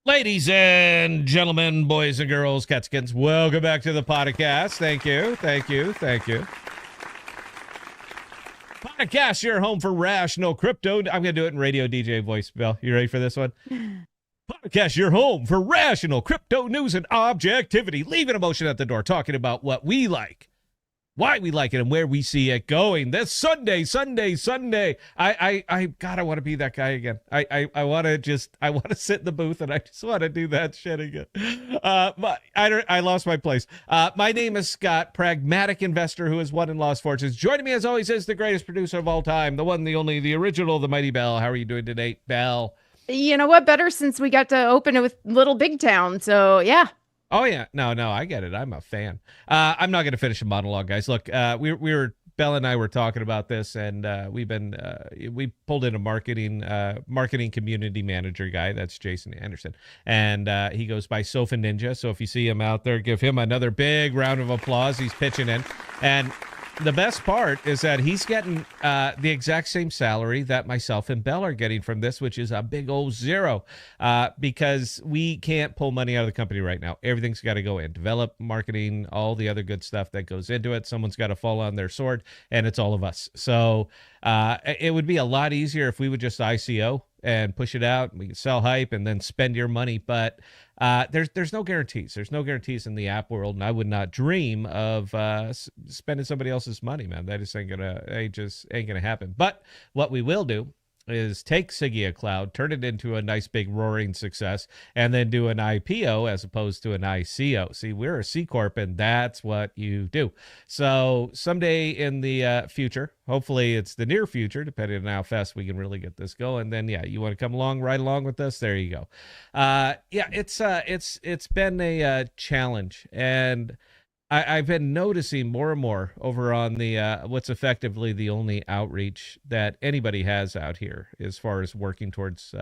Ladies and gentlemen, boys and girls, cats and kittens, welcome back to the podcast. Thank you, thank you, thank you. Podcast, your home for rational crypto. I'm going to do it in radio DJ voice, Bill. You ready for this one? Podcast, your home for rational crypto news and objectivity. Leaving emotion at the door, talking about what we like, why we like it, and where we see it going. This Sunday. God, I want to be that guy again. I want to sit in the booth and I just want to do that shit again. But I lost my place. My name is Scott, pragmatic investor who has won and lost fortunes. Joining me as always is the greatest producer of all time, the one, the only, the original, the mighty Bell. How are you doing today, Bell? You know what? Better since we got to open it with Little Big Town. So, yeah. Oh yeah, no, I get it. I'm a fan. I'm not going to finish a monologue, guys. Look, we were Bella and I were talking about this, and we pulled in a marketing community manager guy. That's Jason Anderson, and he goes by Sofa Ninja. So if you see him out there, give him another big round of applause. He's pitching in, and the best part is that he's getting the exact same salary that myself and Bell are getting from this, which is a big old zero, because we can't pull money out of the company right now. Everything's got to go in, develop, marketing, all the other good stuff that goes into it. Someone's got to fall on their sword, and it's all of us. So it would be a lot easier if we would just ICO and push it out. We can sell hype and then spend your money, but there's no guarantees. There's no guarantees in the app world, and I would not dream of spending somebody else's money, man. That just ain't gonna happen. But what we will do is take Sigea Cloud, turn it into a nice big roaring success, and then do an IPO as opposed to an ICO. See, we're a C Corp, and that's what you do. So someday in the future, hopefully it's the near future, depending on how fast we can really get this going, then yeah, you want to come along, right along with us, there you go. Yeah, it's been a challenge, and I've been noticing more and more over on the what's effectively the only outreach that anybody has out here as far as working towards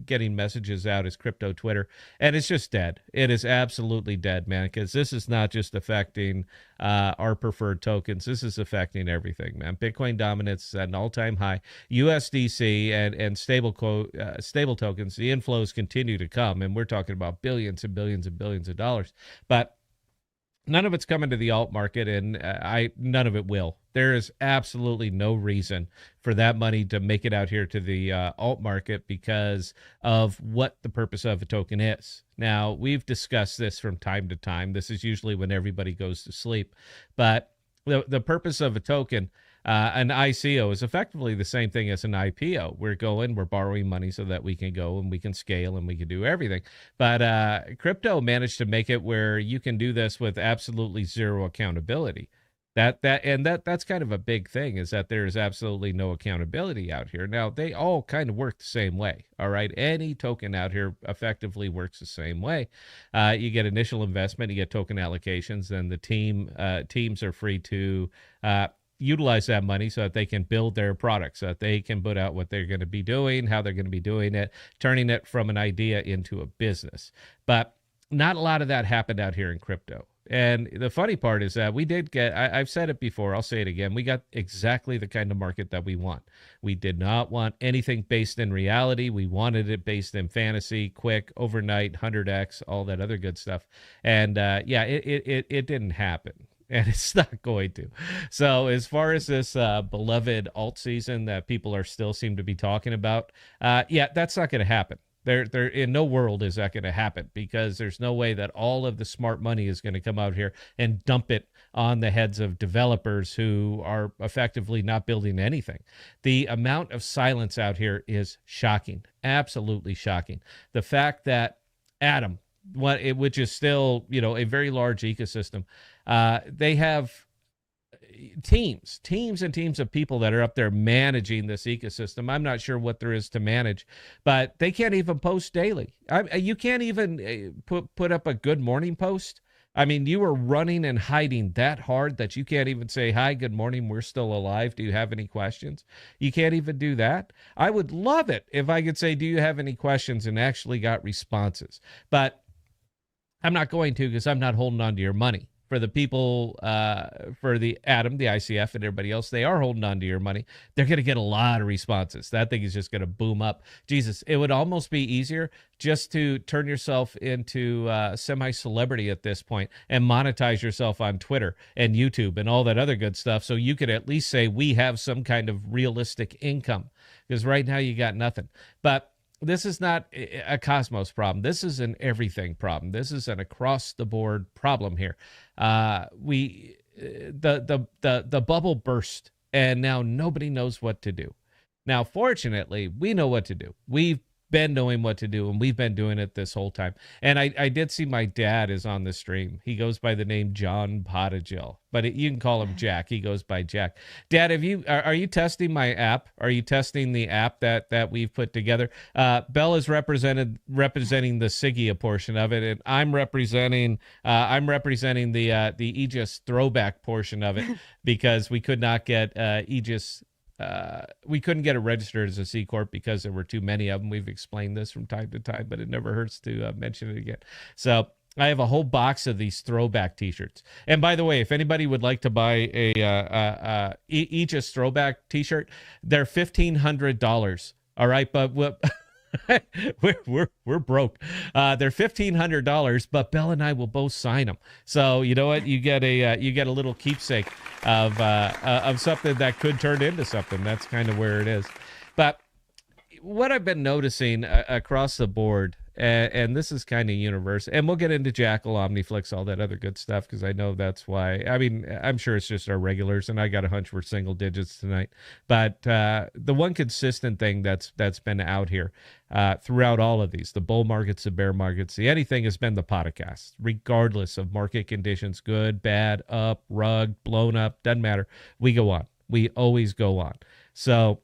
getting messages out is crypto Twitter, and it's just dead. It is absolutely dead, man, because this is not just affecting our preferred tokens. This is affecting everything, man. Bitcoin dominance at an all-time high. USDC and stable tokens, the inflows continue to come, and we're talking about billions and billions and billions of dollars, but none of it's coming to the alt market, and none of it will. There is absolutely no reason for that money to make it out here to the alt market because of what the purpose of a token is. Now, we've discussed this from time to time. This is usually when everybody goes to sleep, but the purpose of a token, an ICO, is effectively the same thing as an IPO. We're borrowing money so that we can go and we can scale and we can do everything. But crypto managed to make it where you can do this with absolutely zero accountability. That's kind of a big thing, is that there is absolutely no accountability out here. Now, they all kind of work the same way. All right. Any token out here effectively works the same way. You get initial investment, you get token allocations, then the teams are free to utilize that money so that they can build their products, so that they can put out what they're going to be doing, how they're going to be doing it, turning it from an idea into a business. But not a lot of that happened out here in crypto. And the funny part is that we did get, I've said it before, I'll say it again, we got exactly the kind of market that we want. We did not want anything based in reality. We wanted it based in fantasy, quick, overnight, 100x, all that other good stuff. And yeah, it didn't happen. And it's not going to. So as far as this beloved alt season that people are still seem to be talking about, yeah, that's not going to happen. There, in no world is that going to happen, because there's no way that all of the smart money is going to come out here and dump it on the heads of developers who are effectively not building anything. The amount of silence out here is shocking, absolutely shocking. The fact that Atom, which is still, a very large ecosystem, they have teams and teams of people that are up there managing this ecosystem. I'm not sure what there is to manage, but they can't even post daily. You can't even put up a good morning post. I mean, you are running and hiding that hard that you can't even say, hi, good morning, we're still alive, do you have any questions? You can't even do that. I would love it if I could say, do you have any questions, and actually got responses. But I'm not going to, because I'm not holding on to your money. for the people, for the Atom, the ICF, and everybody else, they are holding on to your money. They're going to get a lot of responses. That thing is just going to boom up. Jesus, it would almost be easier just to turn yourself into semi-celebrity at this point and monetize yourself on Twitter and YouTube and all that other good stuff, so you could at least say we have some kind of realistic income. Because right now you got nothing. But this is not a Cosmos problem. This is an everything problem. This is an across the board problem here. The bubble burst, and now nobody knows what to do. Now, fortunately, we know what to do. We've been knowing what to do, and we've been doing it this whole time. And I did see my dad is on the stream. He goes by the name John Potagil, but you can call him Jack. He goes by Jack. Dad, are you testing my app? Are you testing the app that we've put together? Bell is representing the Sigea portion of it, and I'm representing the Aegis throwback portion of it because we could not get Aegis. We couldn't get it registered as a C Corp because there were too many of them. We've explained this from time to time, but it never hurts to mention it again. So I have a whole box of these throwback T-shirts. And by the way, if anybody would like to buy a Aegis throwback T-shirt, they're $1,500. All right, but we're broke. They're $1,500, but Bell and I will both sign them. So you know what? You get a little keepsake of something that could turn into something. That's kind of where it is. But what I've been noticing across the board, and this is kind of universal, and we'll get into Jackal, OmniFlix, all that other good stuff, because I know that's why. I mean, I'm sure it's just our regulars, and I got a hunch we're single digits tonight. But the one consistent thing that's been out here throughout all of these, the bull markets, the bear markets, the anything, has been the podcast, regardless of market conditions, good, bad, up, rug, blown up, doesn't matter. We go on. We always go on. So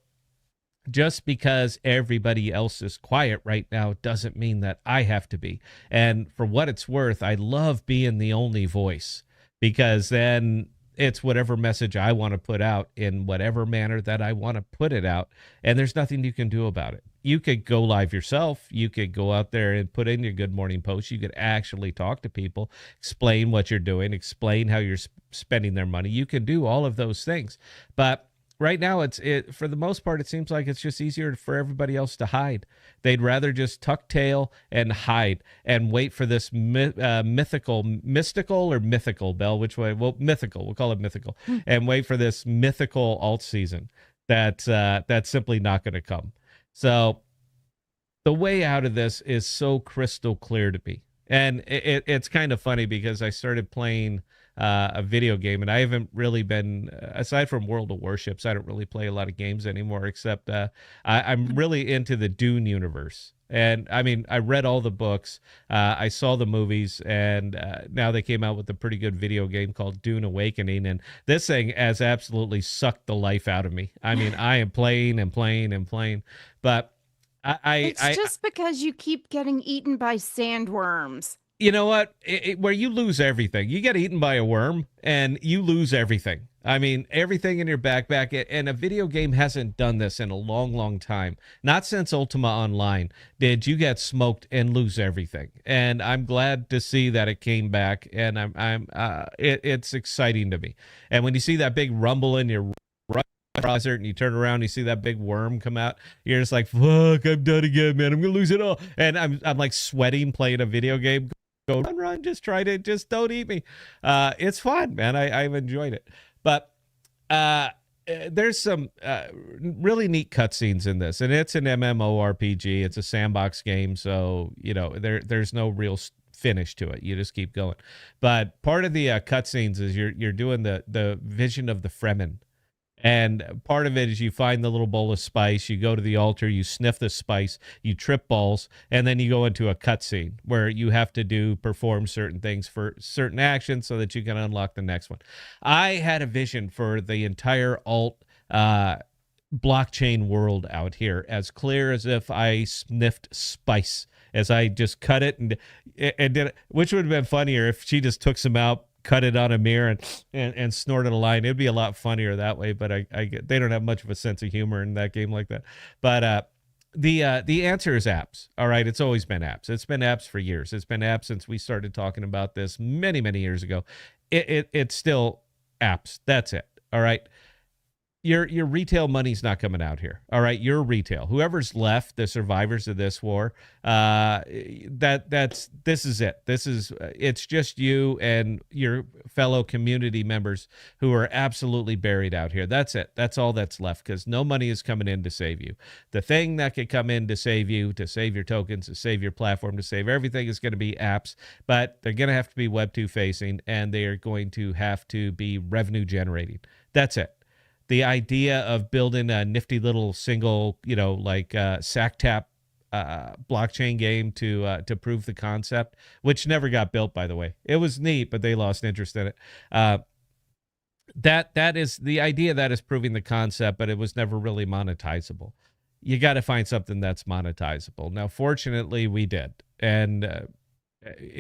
just because everybody else is quiet right now doesn't mean that I have to be. And for what it's worth, I love being the only voice, because then it's whatever message I want to put out in whatever manner that I want to put it out. And there's nothing you can do about it. You could go live yourself. You could go out there and put in your good morning post. You could actually talk to people, explain what you're doing, explain how you're spending their money. You can do all of those things. But right now, for the most part, it seems like it's just easier for everybody else to hide. They'd rather just tuck tail and hide and wait for this mystical, Bell? Which way? Well, mythical. We'll call it mythical. And wait for this mythical alt season that's simply not going to come. So the way out of this is so crystal clear to me. And it's kind of funny because I started playing a video game, and I haven't really been, aside from World of Warships, I don't really play a lot of games anymore, except I'm really into the Dune universe. And I mean, I read all the books, I saw the movies, and now they came out with a pretty good video game called Dune Awakening, and this thing has absolutely sucked the life out of me. I mean, I am playing and playing and playing, but It's just because you keep getting eaten by sandworms. You know what? Where you lose everything. You get eaten by a worm and you lose everything. I mean, everything in your backpack. And a video game hasn't done this in a long, long time. Not since Ultima Online did you get smoked and lose everything. And I'm glad to see that it came back. And it's exciting to me. And when you see that big rumble in your desert and you turn around and you see that big worm come out, you're just like, fuck, I'm done again, man. I'm gonna lose it all. And I'm like sweating playing a video game. Go run, just don't eat me. It's fun, man. I've enjoyed it. But there's some really neat cutscenes in this, and it's an MMORPG. It's a sandbox game, so you know there's no real finish to it. You just keep going. But part of the cutscenes is you're doing the vision of the Fremen. And part of it is you find the little bowl of spice, you go to the altar, you sniff the spice, you trip balls, and then you go into a cutscene where you have to perform certain things for certain actions so that you can unlock the next one. I had a vision for the entire alt blockchain world out here, as clear as if I sniffed spice, as I just cut it and did it, which would have been funnier if she just took some out, cut it on a mirror and snorted a line. It'd be a lot funnier that way, but they don't have much of a sense of humor in that game like that. But The answer is apps. All right, it's always been apps. It's been apps for years. It's been apps since we started talking about this many years ago. It's still apps. That's it. All right. Your retail money's not coming out here. All right, your retail. Whoever's left, the survivors of this war, this is it. It's just you and your fellow community members who are absolutely buried out here. That's it. That's all that's left because no money is coming in to save you. The thing that could come in to save you, to save your tokens, to save your platform, to save everything is going to be apps, but they're going to have to be Web 2 facing and they are going to have to be revenue generating. That's it. The idea of building a nifty little single, sack tap blockchain game to prove the concept, which never got built, by the way. It was neat, but they lost interest in it. That is the idea that is proving the concept, but it was never really monetizable. You got to find something that's monetizable. Now, fortunately, we did, and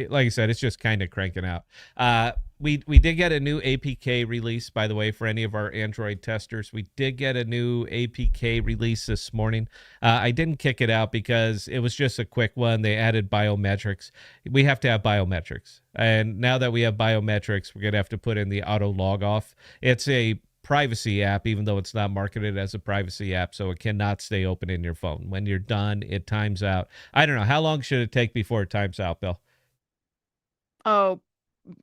like I said, it's just kind of cranking out. We did get a new APK release, by the way, for any of our Android testers. We did get a new APK release this morning. I didn't kick it out because it was just a quick one. They added biometrics. We have to have biometrics. And now that we have biometrics, we're going to have to put in the auto log off. It's a privacy app, even though it's not marketed as a privacy app, so it cannot stay open in your phone. When you're done, it times out. I don't know. How long should it take before it times out, Bill? Oh,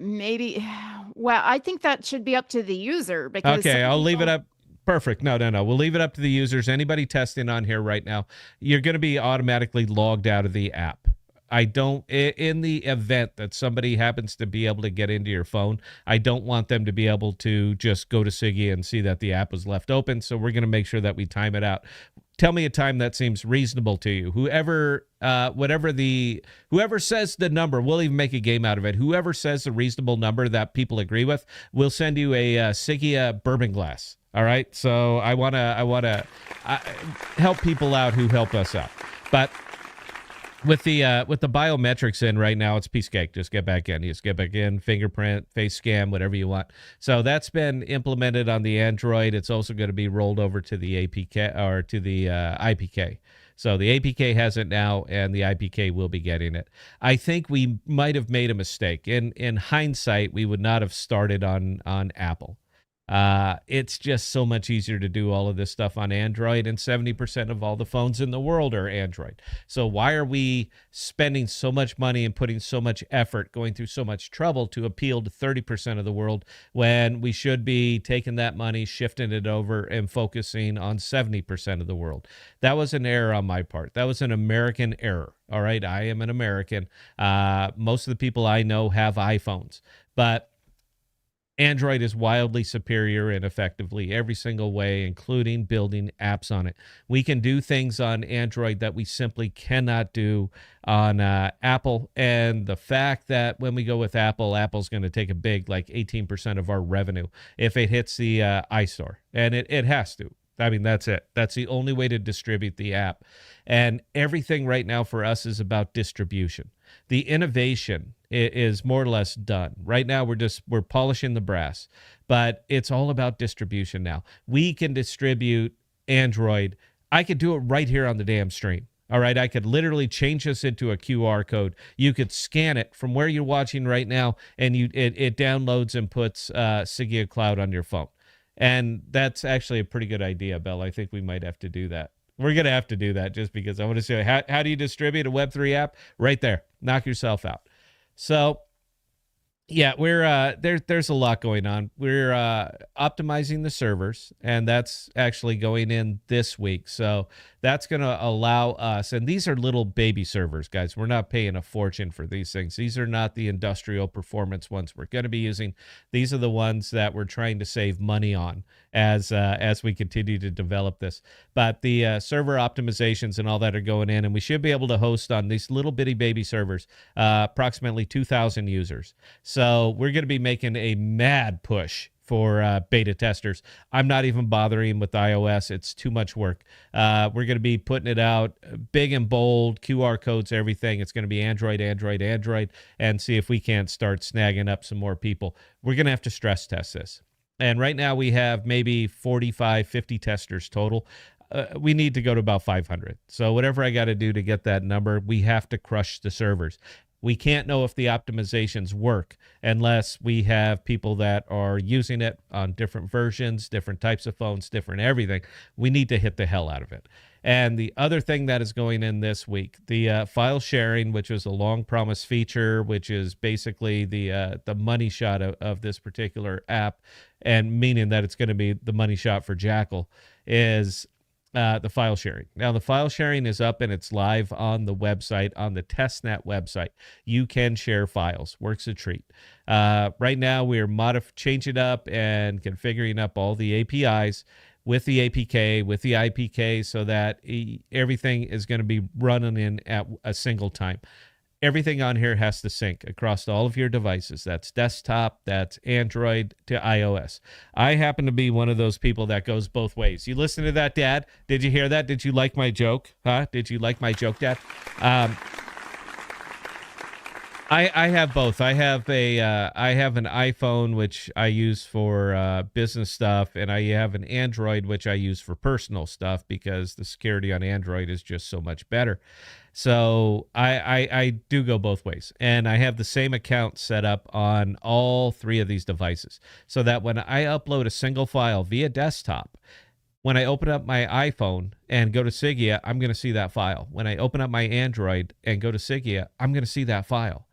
maybe. Well, I think that should be up to the user because Okay, I'll leave it up. Perfect. No. We'll leave it up to the users. Anybody testing on here right now, you're going to be automatically logged out of the app. I don't, in the event that somebody happens to be able to get into your phone, I don't want them to be able to just go to Sigea and see that the app was left open. So we're going to make sure that we time it out. Tell me a time that seems reasonable to you. Whoever says the number, we'll even make a game out of it. Whoever says the reasonable number that people agree with, we'll send you a Sigea bourbon glass. All right. So I wanna help people out who help us out. But with the biometrics in right now, it's a piece of cake. Just get back in. You just get back in, fingerprint, face scan, whatever you want. So that's been implemented on the Android. It's also going to be rolled over to the APK or to the IPK. So the APK has it now, and the IPK will be getting it. I think we might have made a mistake. In hindsight, we would not have started on Apple. It's just so much easier to do all of this stuff on Android, and 70% of all the phones in the world are Android. So why are we spending so much money and putting so much effort, going through so much trouble to appeal to 30% of the world when we should be taking that money, shifting it over, and focusing on 70% of the world? That was an error on my part. That was an American error. All right, I am an American. Most of the people I know have iPhones, but Android is wildly superior in effectively every single way, including building apps on it. We can do things on Android that we simply cannot do on Apple. And the fact that when we go with Apple, Apple's going to take a big, like 18% of our revenue if it hits the iStore. And it has to. I mean, that's it. That's the only way to distribute the app. And everything right now for us is about distribution. The innovation is more or less done. Right now, we're polishing the brass, but it's all about distribution now. We can distribute Android. I could do it right here on the damn stream. All right, I could literally change this into a QR code. You could scan it from where you're watching right now, and it downloads and puts Sigea Cloud on your phone. And that's actually a pretty good idea, Bell. I think we might have to do that. We're going to have to do that just because I want to say, how do you distribute a Web3 app? Right there. Knock yourself out. So, yeah, we're there's a lot going on. We're optimizing the servers, and that's actually going in this week. So that's going to allow us, and these are little baby servers, guys. We're not paying a fortune for these things. These are not the industrial performance ones we're going to be using. These are the ones that we're trying to save money on as we continue to develop this. But the server optimizations and all that are going in, and we should be able to host on these little bitty baby servers approximately 2,000 users. So we're going to be making a mad push for beta testers. I'm not even bothering with iOS. It's too much work. We're going to be putting it out big and bold, QR codes, everything. It's going to be Android, and see if we can't start snagging up some more people. We're going to have to stress test this. And right now we have maybe 45, 50 testers total. we need to go to about 500. So whatever I got to do to get that number, we have to crush the servers. We can't know if the optimizations work unless we have people that are using it on different versions, different types of phones, different everything. We need to hit the hell out of it. And the other thing that is going in this week, the file sharing, which was a long promised feature, which is basically the money shot of this particular app, and meaning that it's going to be the money shot for Jackal, is the file sharing. Now, the file sharing is up and it's live on the website, on the testnet website. You can share files. Works a treat. Right now, we're changing up and configuring up all the APIs with the APK, with the IPK, so that everything is going to be running in at a single time. Everything on here has to sync across all of your devices. That's desktop, that's Android to iOS. I happen to be one of those people that goes both ways. You listen to that, Dad? Did you hear that? Did you like my joke? Huh? Did you like my joke, Dad? I have both. I have an iPhone which I use for business stuff, and I have an Android which I use for personal stuff because the security on Android is just so much better. So I do go both ways, and I have the same account set up on all three of these devices, so that when I upload a single file via desktop, when I open up my iPhone and go to Sigea, I'm going to see that file. When I open up my Android and go to Sigea, I'm going to see that file.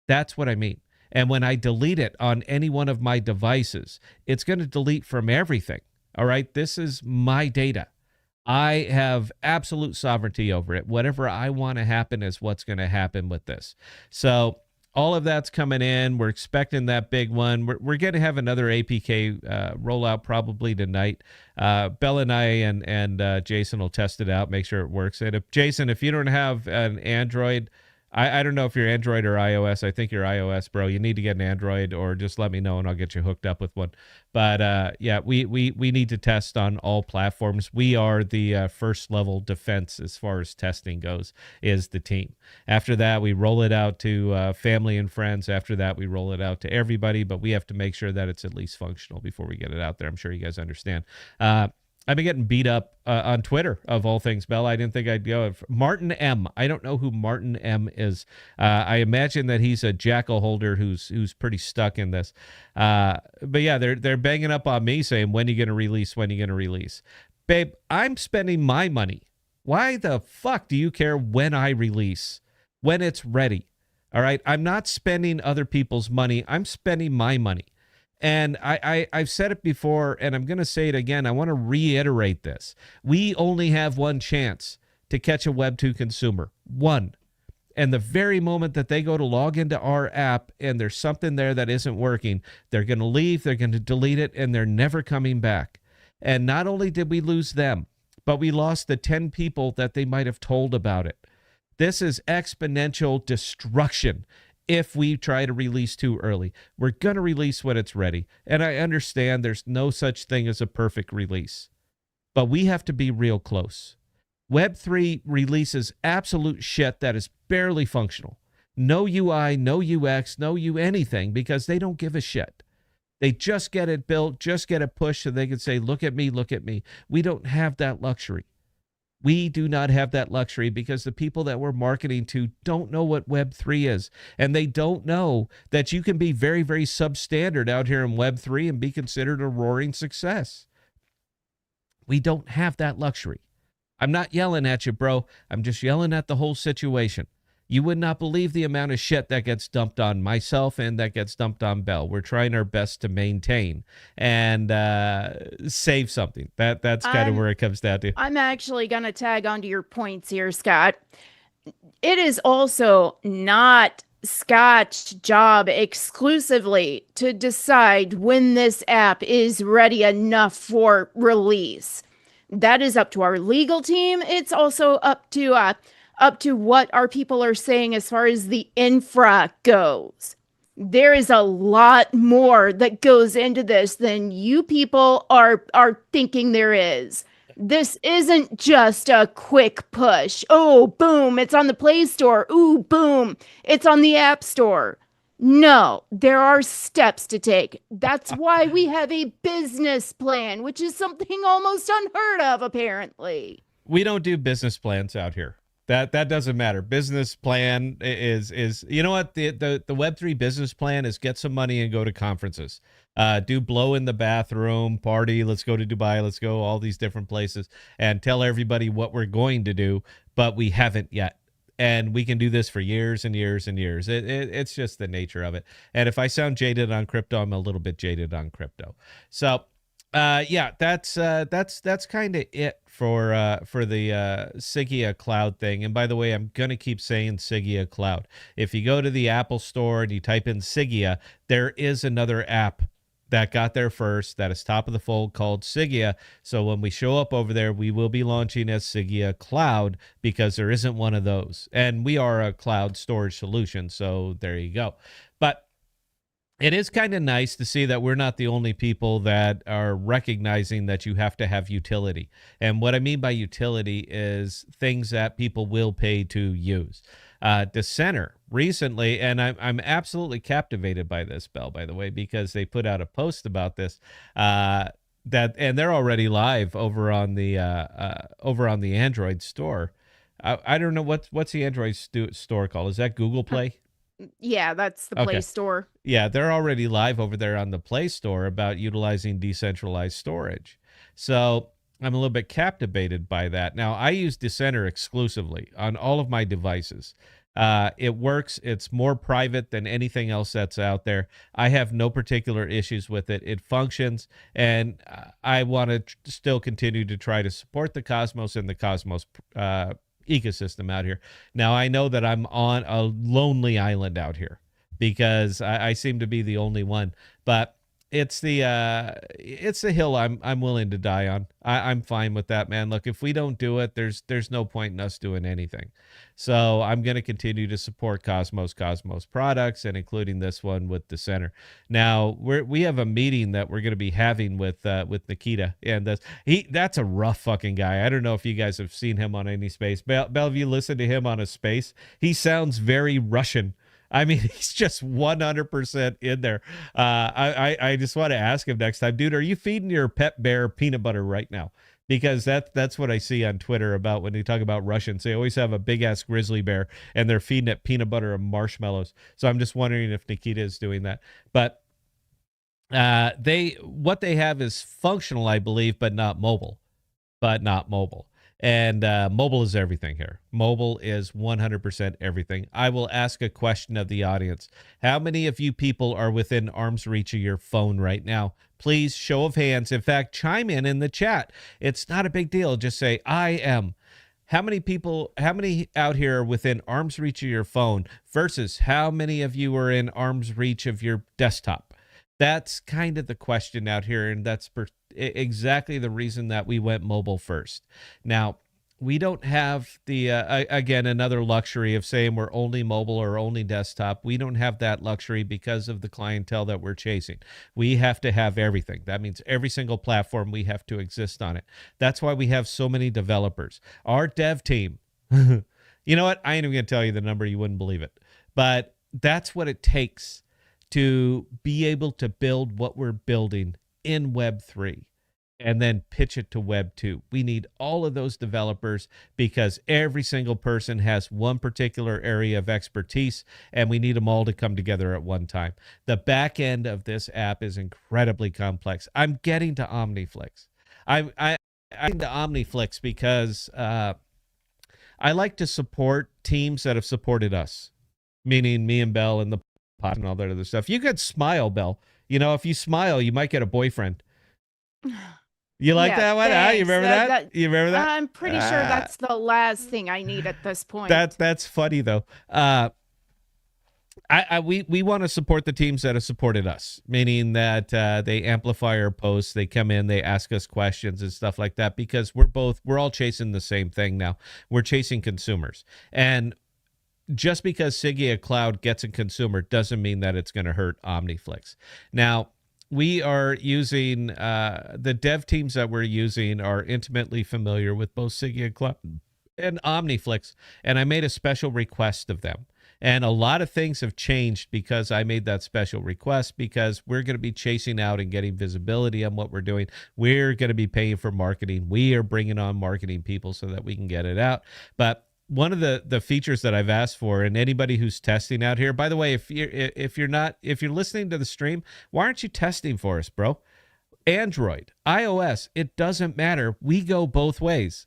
That's what I mean. And when I delete it on any one of my devices, it's going to delete from everything. All right. This is my data. I have absolute sovereignty over it. Whatever I want to happen is what's going to happen with this. So all of that's coming in. We're expecting that big one. We're going to have another APK rollout probably tonight. Bella and I and Jason will test it out, make sure it works. And Jason, if you don't have an Android, I don't know if you're Android or iOS. I think you're iOS, bro. You need to get an Android, or just let me know and I'll get you hooked up with one. But yeah, we need to test on all platforms. We are the first level defense as far as testing goes, is the team. After that, we roll it out to family and friends. After that, we roll it out to everybody, but we have to make sure that it's at least functional before we get it out there. I'm sure you guys understand. I've been getting beat up on Twitter, of all things, Bell. I didn't think I'd go. Martin M. I don't know who Martin M. is. I imagine that he's a Jackal holder who's pretty stuck in this. But yeah, they're banging up on me saying, when are you going to release? When are you going to release? Babe, I'm spending my money. Why the fuck do you care when I release? When it's ready. All right? I'm not spending other people's money. I'm spending my money. And I've said it before, and I'm going to say it again. I want to reiterate this. We only have one chance to catch a Web 2 consumer. One. And the very moment that they go to log into our app and there's something there that isn't working, they're going to leave, they're going to delete it, and they're never coming back. And not only did we lose them, but we lost the 10 people that they might have told about it. This is exponential destruction. If we try to release too early, we're going to release when it's ready. And I understand there's no such thing as a perfect release, but we have to be real close. Web3 releases absolute shit that is barely functional. No UI, no UX, no anything, because they don't give a shit. They just get it built, just get it pushed so they can say, look at me, look at me. We don't have that luxury. We do not have that luxury because the people that we're marketing to don't know what Web3 is. And they don't know that you can be very, very substandard out here in Web3 and be considered a roaring success. We don't have that luxury. I'm not yelling at you, bro. I'm just yelling at the whole situation. You would not believe the amount of shit that gets dumped on myself and that gets dumped on Bell. We're trying our best to maintain and save something. That's kind of where it comes down to. I'm actually going to tag onto your points here, Scott. It is also not Scott's job exclusively to decide when this app is ready enough for release. That is up to our legal team. It's also up to what our people are saying as far as the infra goes. There is a lot more that goes into this than you people are thinking there is. This isn't just a quick push. Oh, boom, it's on the Play Store. Ooh, boom, it's on the App Store. No, there are steps to take. That's why we have a business plan, which is something almost unheard of, apparently. We don't do business plans out here. That doesn't matter. Business plan is you know what, the Web3 business plan is get some money and go to conferences. Do blow in the bathroom, party, let's go to Dubai, let's go all these different places and tell everybody what we're going to do, but we haven't yet. And we can do this for years and years and years. It's just the nature of it. And if I sound jaded on crypto, I'm a little bit jaded on crypto. So yeah, that's kind of it for the Sigea Cloud thing. And by the way, I'm gonna keep saying Sigea Cloud. If you go to the Apple Store and you type in Sigea, there is another app that got there first that is top of the fold called Sigea. So when we show up over there, we will be launching as Sigea Cloud because there isn't one of those, and we are a cloud storage solution. So there you go. But it is kind of nice to see that we're not the only people that are recognizing that you have to have utility. And what I mean by utility is things that people will pay to use. Dissenter recently, and I'm absolutely captivated by this, Bell, by the way, because they put out a post about this. And they're already live over on the Android store. I don't know what's the Android store called. Is that Google Play? Yeah, that's the Play Okay. Store. Yeah, they're already live over there on the Play Store about utilizing decentralized storage. So I'm a little bit captivated by that. Now, I use Dissenter exclusively on all of my devices. It works. It's more private than anything else that's out there. I have no particular issues with it. It functions, and I want to still continue to try to support the Cosmos and the Cosmos ecosystem out here. Now, I know that I'm on a lonely island out here because I seem to be the only one, but it's the hill I'm willing to die on. I'm fine with that, man. Look, if we don't do it, there's no point in us doing anything. So I'm going to continue to support Cosmos products, and including this one with the center. Now we have a meeting that we're going to be having with Nikita, and that's a rough fucking guy. I don't know if you guys have seen him on any space. Bellevue, listen to him on a space. He sounds very Russian. I mean, he's just 100% in there. I just want to ask him next time, dude, are you feeding your pet bear peanut butter right now? Because that's what I see on Twitter about when they talk about Russians. They always have a big ass grizzly bear and they're feeding it peanut butter and marshmallows. So I'm just wondering if Nikita is doing that. But what they have is functional, I believe, but not mobile. And mobile is everything here. Mobile is 100% everything. I will ask a question of the audience. How many of you people are within arm's reach of your phone right now? Please, show of hands. In fact, chime in the chat. It's not a big deal. Just say, I am. How many out here are within arm's reach of your phone versus how many of you are in arm's reach of your desktop? That's kind of the question out here, and that's exactly the reason that we went mobile first. Now, we don't have the again, another luxury of saying we're only mobile or only desktop. We don't have that luxury because of the clientele that we're chasing. We have to have everything. That means every single platform, we have to exist on it. That's why we have so many developers. Our dev team, you know what? I ain't even going to tell you the number. You wouldn't believe it. But that's what it takes to be able to build what we're building in Web3 and then pitch it to Web 2. We need all of those developers because every single person has one particular area of expertise, and we need them all to come together at one time. The back end of this app is incredibly complex. I'm getting to OmniFlix. I'm to OmniFlix because I like to support teams that have supported us, meaning me and Bell and the pot and all that other stuff. You could smile, Bell. You know, if you smile, you might get a boyfriend. You like that one? You remember that? You remember that? I'm pretty sure that's the last thing I need at this point. That's funny though. We want to support the teams that have supported us, meaning that they amplify our posts, they come in, they ask us questions and stuff like that, because we're all chasing the same thing now. We're chasing consumers, and just because Sigea Cloud gets a consumer doesn't mean that it's going to hurt OmniFlix. Now, we are using the dev teams that we're using are intimately familiar with both Sigea Cloud and OmniFlix, and I made a special request of them. And a lot of things have changed because I made that special request, because we're going to be chasing out and getting visibility on what we're doing. We're going to be paying for marketing. We are bringing on marketing people so that we can get it out. But one of the features that I've asked for, and anybody who's testing out here, by the way, if you're listening to the stream, why aren't you testing for us, bro? Android, iOS, it doesn't matter. We go both ways.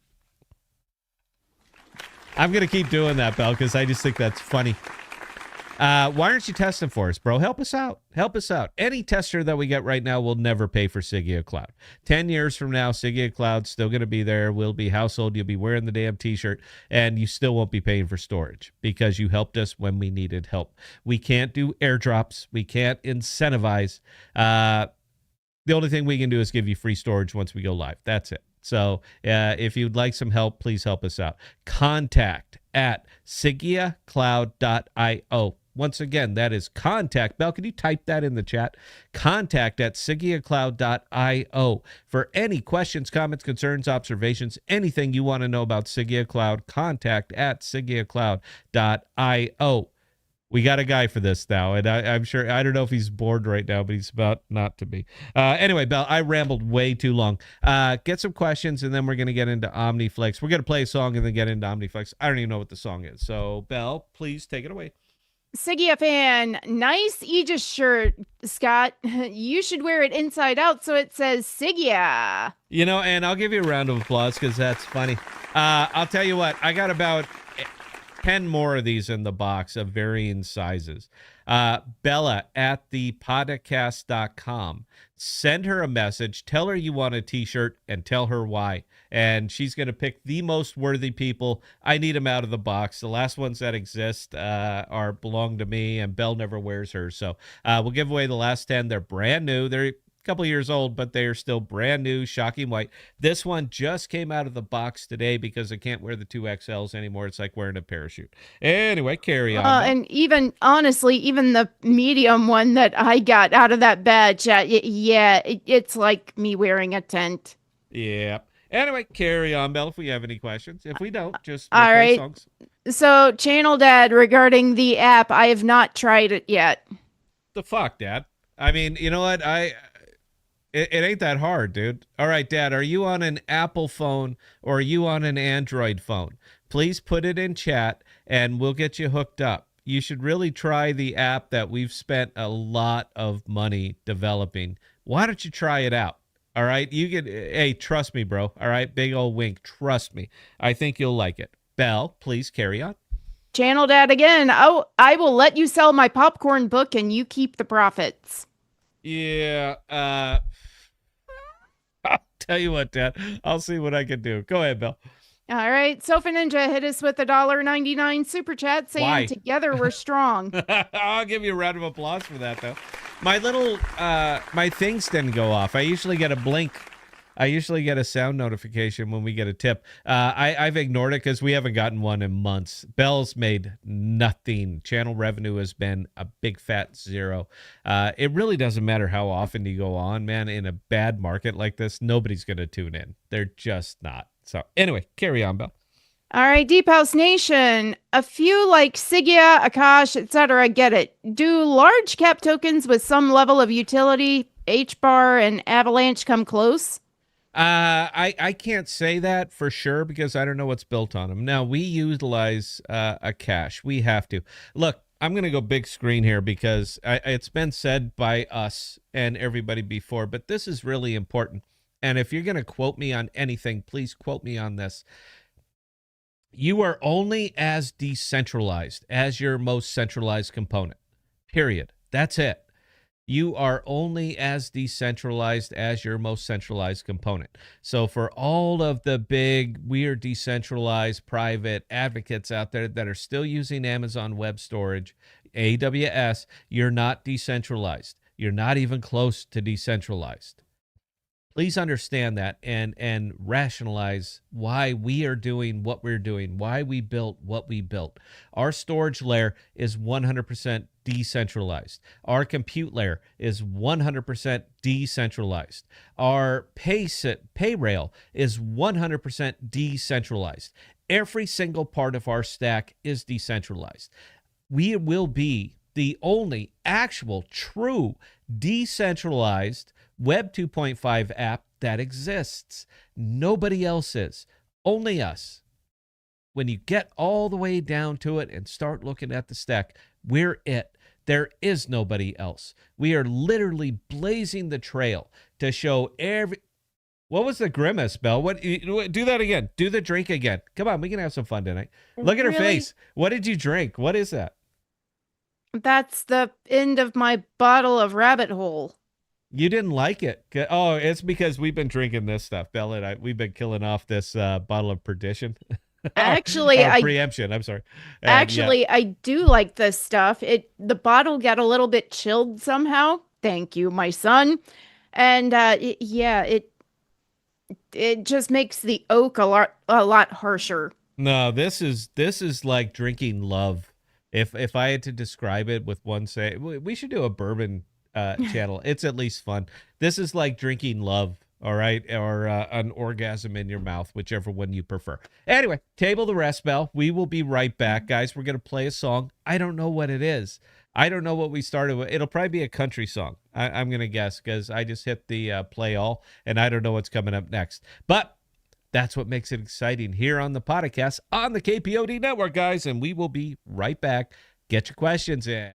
I'm going to keep doing that, Bell, because I just think that's funny. Why aren't you testing for us, bro? Help us out. Help us out. Any tester that we get right now will never pay for Sigea Cloud. 10 years from now, Sigea Cloud's still going to be there. We'll be household. You'll be wearing the damn T-shirt, and you still won't be paying for storage because you helped us when we needed help. We can't do airdrops. We can't incentivize. The only thing we can do is give you free storage once we go live. That's it. So if you'd like some help, please help us out. Contact at SigeaCloud.io. Once again, that is contact. Bell, can you type that in the chat? Contact at SigeaCloud.io for any questions, comments, concerns, observations, anything you want to know about Sigea Cloud. Contact at SigeaCloud.io. We got a guy for this now, and I'm sure, I don't know if he's bored right now, but he's about not to be. Anyway, Bell, I rambled way too long. Get some questions, and then we're going to get into OmniFlix. We're going to play a song and then get into OmniFlix. I don't even know what the song is. So, Bell, please take it away. Sigea fan, nice Aegis shirt, Scott. You should wear it inside out so it says Sigea. You know, and I'll give you a round of applause because that's funny. I'll tell you what, I got about 10 more of these in the box of varying sizes. Bella at ThePodocasts.com. Send her a message. Tell her you want a t-shirt and tell her why. And she's going to pick the most worthy people. I need them out of the box. The last ones that exist belong to me, and Belle never wears hers. So we'll give away the last 10. They're brand new. They're couple years old, but they are still brand new, shocking white. This one just came out of the box today because I can't wear the 2XLs anymore. It's like wearing a parachute. Anyway, carry on. And even, honestly, even the medium one that I got out of that batch, it's like me wearing a tent. Yeah. Anyway, carry on, Belle, if we have any questions. If we don't, just all right. songs. So, Channel Dad, regarding the app, I have not tried it yet. The fuck, Dad? I mean, you know what? It ain't that hard, dude. All right, Dad, are you on an Apple phone or are you on an Android phone? Please put it in chat and we'll get you hooked up. You should really try the app that we've spent a lot of money developing. Why don't you try it out? All right, hey, trust me, bro. All right, big old wink. Trust me. I think you'll like it. Belle, please carry on. Channel Dad again. Oh, I will let you sell my popcorn book and you keep the profits. Yeah, I'll tell you what, Dad. I'll see what I can do. Go ahead, Belle. All right. Sofa Ninja hit us with a $1.99 super chat saying, Why? Together we're strong. I'll give you a round of applause for that, though. My little, my things didn't go off. I usually get a blink. I usually get a sound notification when we get a tip. I've ignored it because we haven't gotten one in months. Bell's made nothing. Channel revenue has been a big fat zero. It really doesn't matter how often you go on, man. In a bad market like this, nobody's going to tune in. They're just not. So anyway, carry on, Bell. All right, Deep House Nation. A few like Sigea, Akash, etc. get it. Do large cap tokens with some level of utility, HBAR and Avalanche come close? I can't say that for sure because I don't know what's built on them. Now, we utilize a cache. We have to. Look, I'm going to go big screen here because it's been said by us and everybody before, but this is really important. And if you're going to quote me on anything, please quote me on this. You are only as decentralized as your most centralized component. Period. That's it. You are only as decentralized as your most centralized component. So for all of the big, weird, decentralized private advocates out there that are still using Amazon Web Storage, AWS, you're not decentralized. You're not even close to decentralized. Please understand that and rationalize why we are doing what we're doing, why we built what we built. Our storage layer is 100% decentralized. Our compute layer is 100% decentralized. Our pay rail is 100% decentralized. Every single part of our stack is decentralized. we will be the only actual true decentralized Web 2.5 app that exists. Nobody else is. Only us. When you get all the way down to it and start looking at the stack, we're it. There is nobody else. We are literally blazing the trail to show every. What was the grimace, Belle? What? Do that again. Do the drink again. Come on, we can have some fun tonight. Look at her Really? face. What did you drink? What is that? That's the end of my bottle of rabbit hole. You didn't like it. Oh, it's because we've been drinking this stuff, Bella and I. We've been killing off this bottle of perdition. or, Actually, or I preemption. I'm sorry. And yeah, actually I do like this stuff. The bottle got a little bit chilled somehow. Thank you, my son. And yeah, it just makes the oak a lot harsher. no, this is like drinking love. If I had to describe it with one say, we should do a bourbon channel. It's at least fun. This is like drinking love, all right, or an orgasm in your mouth, whichever one you prefer. Anyway, table the rest, Bell. We will be right back, guys. We're gonna play a song. I don't know what it is. I don't know what we started with. It'll probably be a country song. I'm gonna guess because I just hit the play all, and I don't know what's coming up next. But that's what makes it exciting here on the podcast on the KPOD network, guys. And we will be right back. Get your questions in.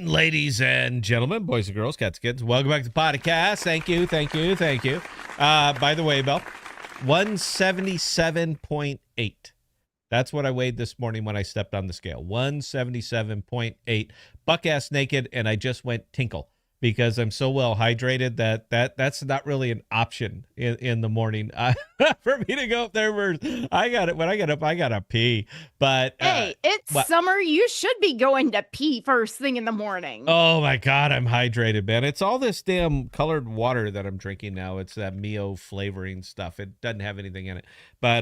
Ladies and gentlemen, boys and girls, cats and kittens, welcome back to the podcast. Thank you, thank you, thank you. By the way, Bell, 177.8. That's what I weighed this morning when I stepped on the scale. 177.8. Buck ass naked, and I just went tinkle because I'm so well hydrated that's not really an option in the morning for me to go up there first. I got it. When I get up, I gotta pee. But Hey, it's what? summer. You should be going to pee first thing in the morning. Oh my God, I'm hydrated, man. It's all this damn colored water that I'm drinking now. It's that Mio flavoring stuff. It doesn't have anything in it. But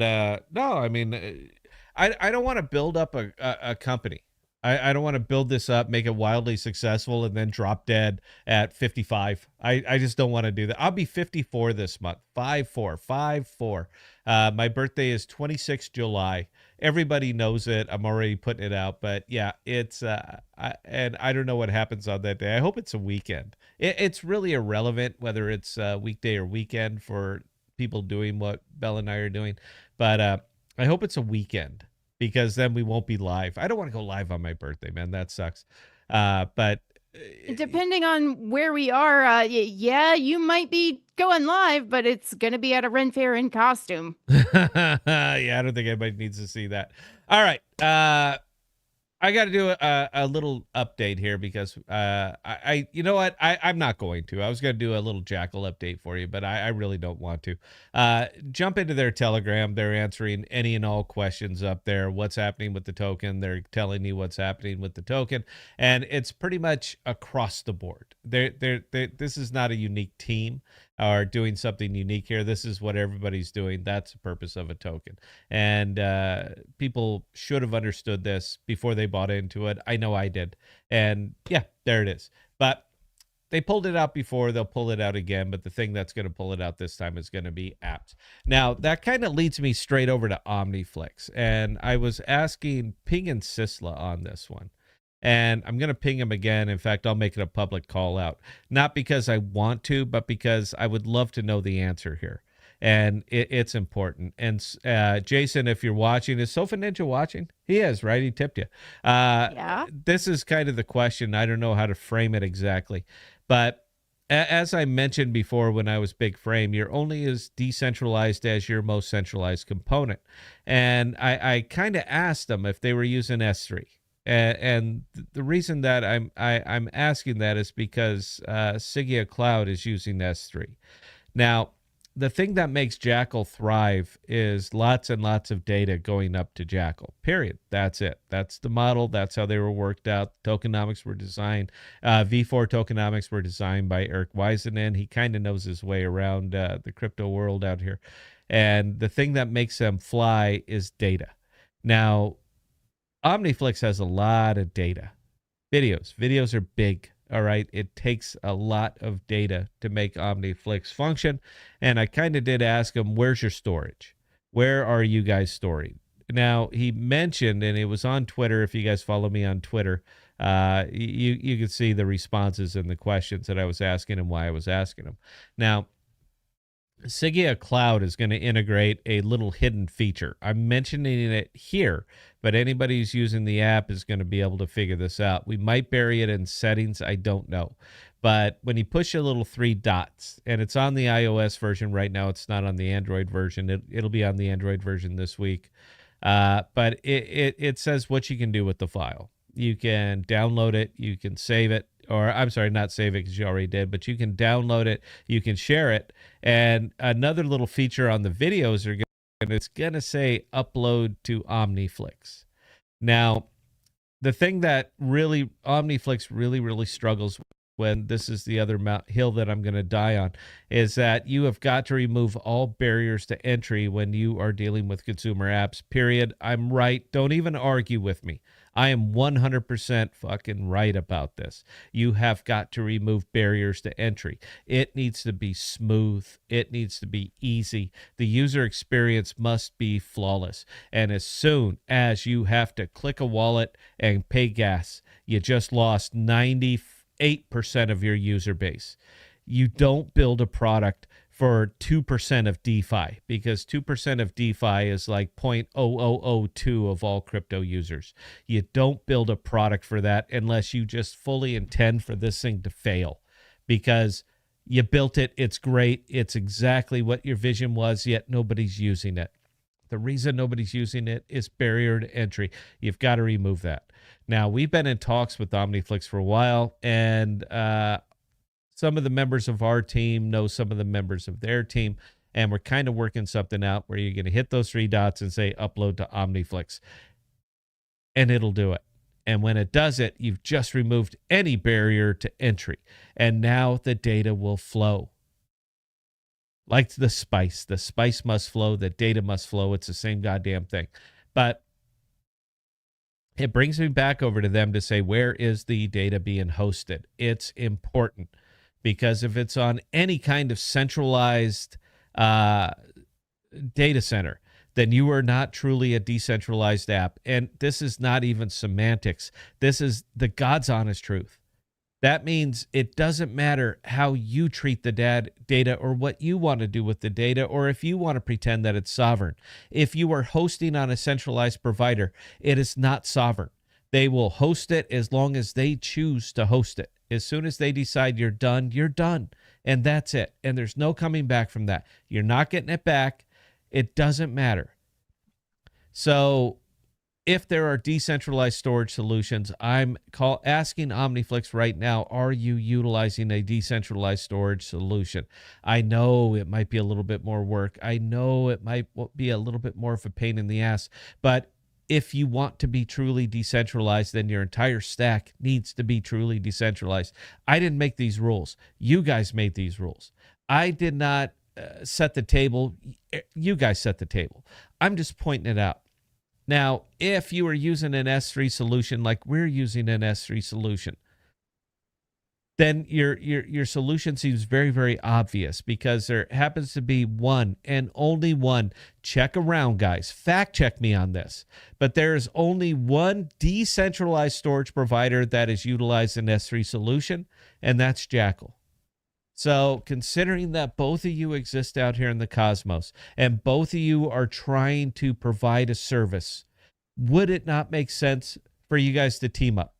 no, I mean, I don't want to build up a company. I don't want to build this up, make it wildly successful, and then drop dead at 55. I just don't want to do that. I'll be 54 this month. 5-4, 5-4. My birthday is 26 July. Everybody knows it. I'm already putting it out, but yeah, it's and I don't know what happens on that day. I hope it's a weekend. It's really irrelevant whether it's a weekday or weekend for people doing what Bella and I are doing, but I hope it's a weekend because then we won't be live. I don't want to go live on my birthday, man. That sucks. But Depending on where we are, yeah, you might be going live, but it's going to be at a Ren Fair in costume. yeah, I don't think anybody needs to see that. All right. I got to do a little update here because you know what? I'm not going to. I was going to do a little Jackal update for you, but I really don't want to. Jump into their Telegram. They're answering any and all questions up there. What's happening with the token? They're telling you what's happening with the token, and it's pretty much across the board. This is not a unique team or doing something unique here. This is what everybody's doing. That's the purpose of a token. And people should have understood this before they bought into it. I know I did. And yeah, there it is. But they pulled it out before. They'll pull it out again. But the thing that's going to pull it out this time is going to be apps. Now, that kind of leads me straight over to OmniFlix. And I was asking Ping and Sisla on this one. And I'm going to ping him again. In fact, I'll make it a public call out. Not because I want to, but because I would love to know the answer here. And it's important. And Jason, if you're watching, is Sofa Ninja watching? He is, right? He tipped you. Yeah. This is kind of the question. I don't know how to frame it exactly. But as I mentioned before when I was Big Frame, you're only as decentralized as your most centralized component. And I kind of asked them if they were using S3. And the reason that I'm asking that is because Sigea Cloud is using S3. Now, the thing that makes Jackal thrive is lots and lots of data going up to Jackal. Period. That's it. That's the model. That's how they were worked out. Tokenomics were designed. V4 tokenomics were designed by Eric Wiseman. He kind of knows his way around the crypto world out here. And the thing that makes them fly is data. Now, OmniFlix has a lot of data. Videos are big. All right. It takes a lot of data to make OmniFlix function. And I kind of did ask him, where's your storage? Where are you guys storing? Now, he mentioned, and it was on Twitter. If you guys follow me on Twitter, you can see the responses and the questions that I was asking and why I was asking them. Now, Sigea Cloud is going to integrate a little hidden feature. I'm mentioning it here, but anybody who's using the app is going to be able to figure this out. We might bury it in settings. I don't know. But when you push a little 3 dots, and it's on the iOS version right now, it's not on the Android version. It'll be on the Android version this week. But it says what you can do with the file. You can download it. You can save it. Or I'm sorry, not save it because you already did, but you can download it, you can share it. And another little feature on the videos it's going to say upload to OmniFlix. Now, the thing that really OmniFlix really struggles when this is the other hill that I'm going to die on is that you have got to remove all barriers to entry when you are dealing with consumer apps, period. I'm right. Don't even argue with me. I am 100% fucking right about this. You have got to remove barriers to entry. It needs to be smooth. It needs to be easy. The user experience must be flawless. And as soon as you have to click a wallet and pay gas, you just lost 98% of your user base. You don't build a product for 2% of DeFi because 2% of DeFi is like 0.0002 of all crypto users. You don't build a product for that unless you just fully intend for this thing to fail because you built it. It's great. It's exactly what your vision was, yet nobody's using it. The reason nobody's using it is barrier to entry. You've got to remove that. Now, we've been in talks with OmniFlix for a while, and some of the members of our team know some of the members of their team, and we're kind of working something out where you're going to hit those 3 dots and say upload to OmniFlix, and it'll do it. And when it does it, you've just removed any barrier to entry, and now the data will flow. Like the spice must flow, the data must flow. It's the same goddamn thing. But it brings me back over to them to say, where is the data being hosted? It's important because if it's on any kind of centralized data center, then you are not truly a decentralized app. And this is not even semantics. This is the God's honest truth. That means it doesn't matter how you treat the data or what you want to do with the data or if you want to pretend that it's sovereign. If you are hosting on a centralized provider, it is not sovereign. They will host it as long as they choose to host it. As soon as they decide you're done, you're done. And that's it. And there's no coming back from that. You're not getting it back. It doesn't matter. So if there are decentralized storage solutions, I'm asking OmniFlix right now, are you utilizing a decentralized storage solution? I know it might be a little bit more work. I know it might be a little bit more of a pain in the ass. But if you want to be truly decentralized, then your entire stack needs to be truly decentralized. I didn't make these rules. You guys made these rules. I did not set the table. You guys set the table. I'm just pointing it out. Now, if you are using an S3 solution like we're using an S3 solution, then your solution seems very, very obvious because there happens to be one and only one. Check around, guys. Fact check me on this. But there is only one decentralized storage provider that is utilized an S3 solution, and that's Jackal. So considering that both of you exist out here in the cosmos and both of you are trying to provide a service, would it not make sense for you guys to team up?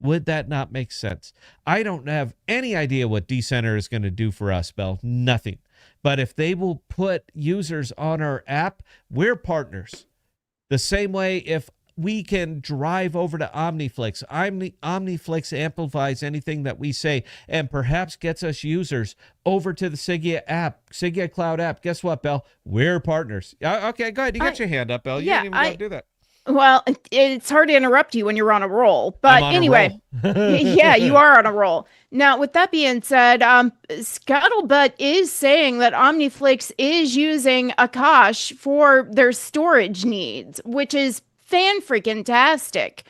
Would that not make sense? I don't have any idea what Decenter is going to do for us, Bell. Nothing. But if they will put users on our app, we're partners. The same way if we can drive over to OmniFlix. OmniFlix amplifies anything that we say and perhaps gets us users over to the Sigea app, Sigea Cloud app. Guess what, Bell? We're partners. Okay, go ahead. You got your hand up, Bell. You Yeah, didn't even got to do that. well, it's hard to interrupt you when you're on a roll. I'm But on anyway, a roll. yeah, you are on a roll. Now, with that being said, Scuttlebutt is saying that OmniFlix is using Akash for their storage needs, which is fan freaking tastic.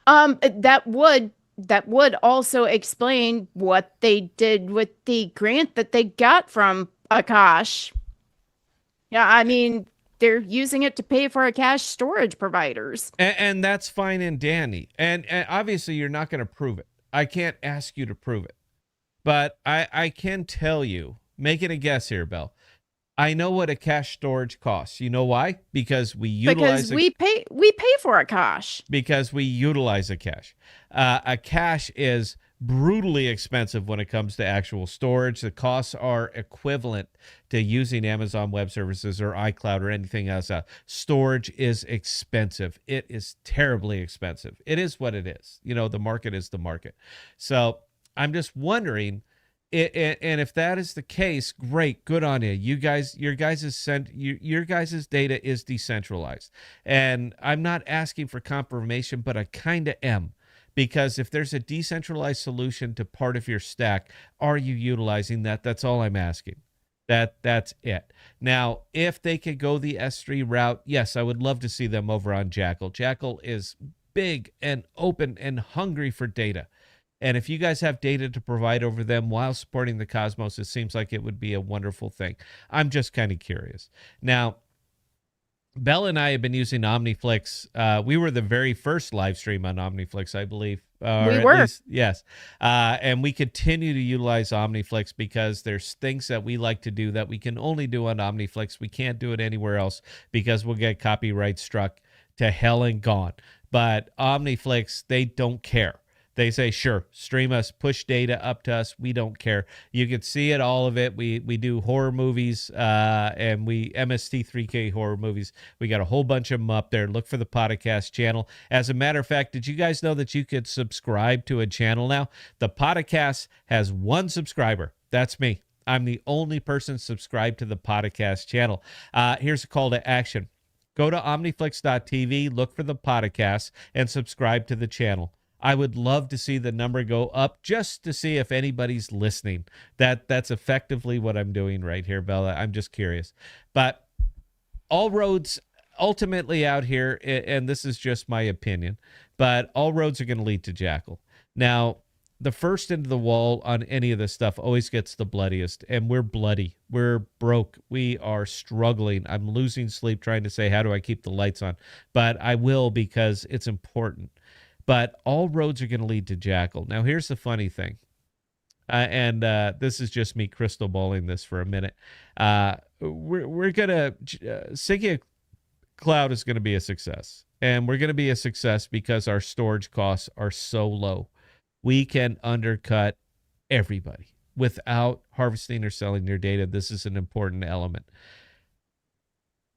That would also explain what they did with the grant that they got from Akash. Yeah, I mean, they're using it to pay for Akash storage providers. And that's fine and dandy. And obviously, you're not going to prove it. I can't ask you to prove it. But I can tell you, making a guess here, Bell. I know what a cache storage costs. You know why? Because we utilize Because we pay for Akash. because we utilize a cache. A cache is brutally expensive when it comes to actual storage. The costs are equivalent to using Amazon Web Services or iCloud or anything else. Storage is expensive. It is terribly expensive. It is what it is. The market is the market. So I'm just wondering, and if that is the case, great, good on you. Your guys' data is decentralized, and I'm not asking for confirmation, but I kind of am, because if there's a decentralized solution to part of your stack, are you utilizing that? That's all I'm asking. That's it. Now, if they could go the S3 route, yes, I would love to see them over on Jackal. Jackal is big and open and hungry for data. And if you guys have data to provide over them while supporting the Cosmos, it seems like it would be a wonderful thing. I'm just kind of curious. Now, Bell and I have been using OmniFlix. We were the very first live stream on OmniFlix, I believe. We were. Least, yes. And we continue to utilize OmniFlix because there's things that we like to do that we can only do on OmniFlix. We can't do it anywhere else because we'll get copyright struck to hell and gone. But OmniFlix, they don't care. They say, sure, stream us, push data up to us. We don't care. You can see it, all of it. We do horror movies, and we MST3K horror movies. We got a whole bunch of them up there. Look for the podcast channel. As a matter of fact, did you guys know that you could subscribe to a channel now? The Podcast has one subscriber. That's me. I'm the only person subscribed to the Podcast channel. Here's a call to action. Go to omniflix.tv, look for the Podcast, and subscribe to the channel. I would love to see the number go up just to see if anybody's listening. That's effectively what I'm doing right here, Bella. I'm just curious. But all roads ultimately out here, and this is just my opinion, but all roads are going to lead to Jackal. Now, the first into the wall on any of this stuff always gets the bloodiest, and we're bloody. We're broke. We are struggling. I'm losing sleep trying to say, how do I keep the lights on? But I will, because it's important. But all roads are going to lead to Jackal. Now, here's the funny thing. And this is just me crystal balling this for a minute. We're going to... Sigea Cloud is going to be a success. And we're going to be a success because our storage costs are so low. We can undercut everybody without harvesting or selling your data. This is an important element.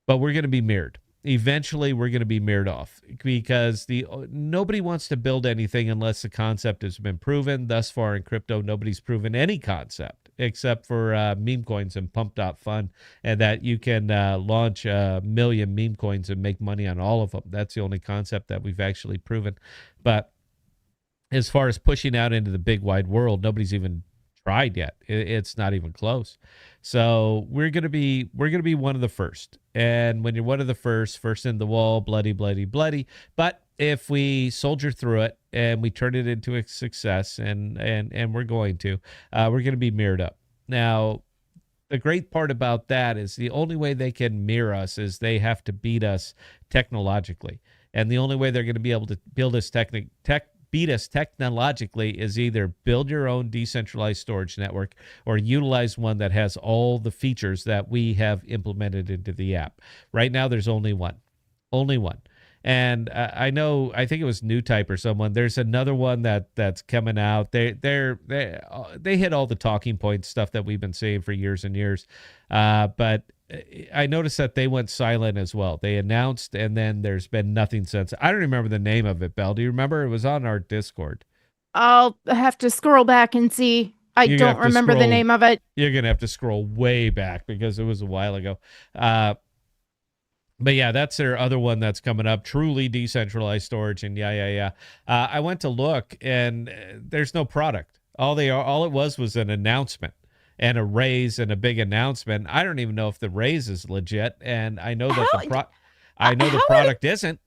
But we're going to be mirrored. Eventually, we're going to be mirrored off because nobody wants to build anything unless the concept has been proven. Thus far in crypto, nobody's proven any concept except for meme coins and pump.fun, and that you can launch a million meme coins and make money on all of them. That's the only concept that we've actually proven. But as far as pushing out into the big wide world, nobody's even tried yet. It's not even close. So we're gonna be one of the first. And when you're one of the first in the wall, bloody. But if we soldier through it and we turn it into a success, and we're going to be mirrored up. Now, the great part about that is the only way they can mirror us is they have to beat us technologically. And the only way they're going to be able to beat us technologically is either build your own decentralized storage network or utilize one that has all the features that we have implemented into the app. Right now, there's only one. And I think it was New Type or someone. There's another one that's coming out. They hit all the talking points stuff that we've been seeing for years and years. But I noticed that they went silent as well. They announced, and then there's been nothing since. I don't remember the name of it, Belle. Do you remember? It was on our Discord. I'll have to scroll back and see. I You're gonna don't have to remember the scroll. name of it. You're gonna have to scroll way back because it was a while ago. Uh, but yeah, that's their other one that's coming up. Truly decentralized storage, and yeah. I went to look, and there's no product. All it was an announcement and a raise and a big announcement. I don't even know if the raise is legit, and I know that How I know the how are product isn't.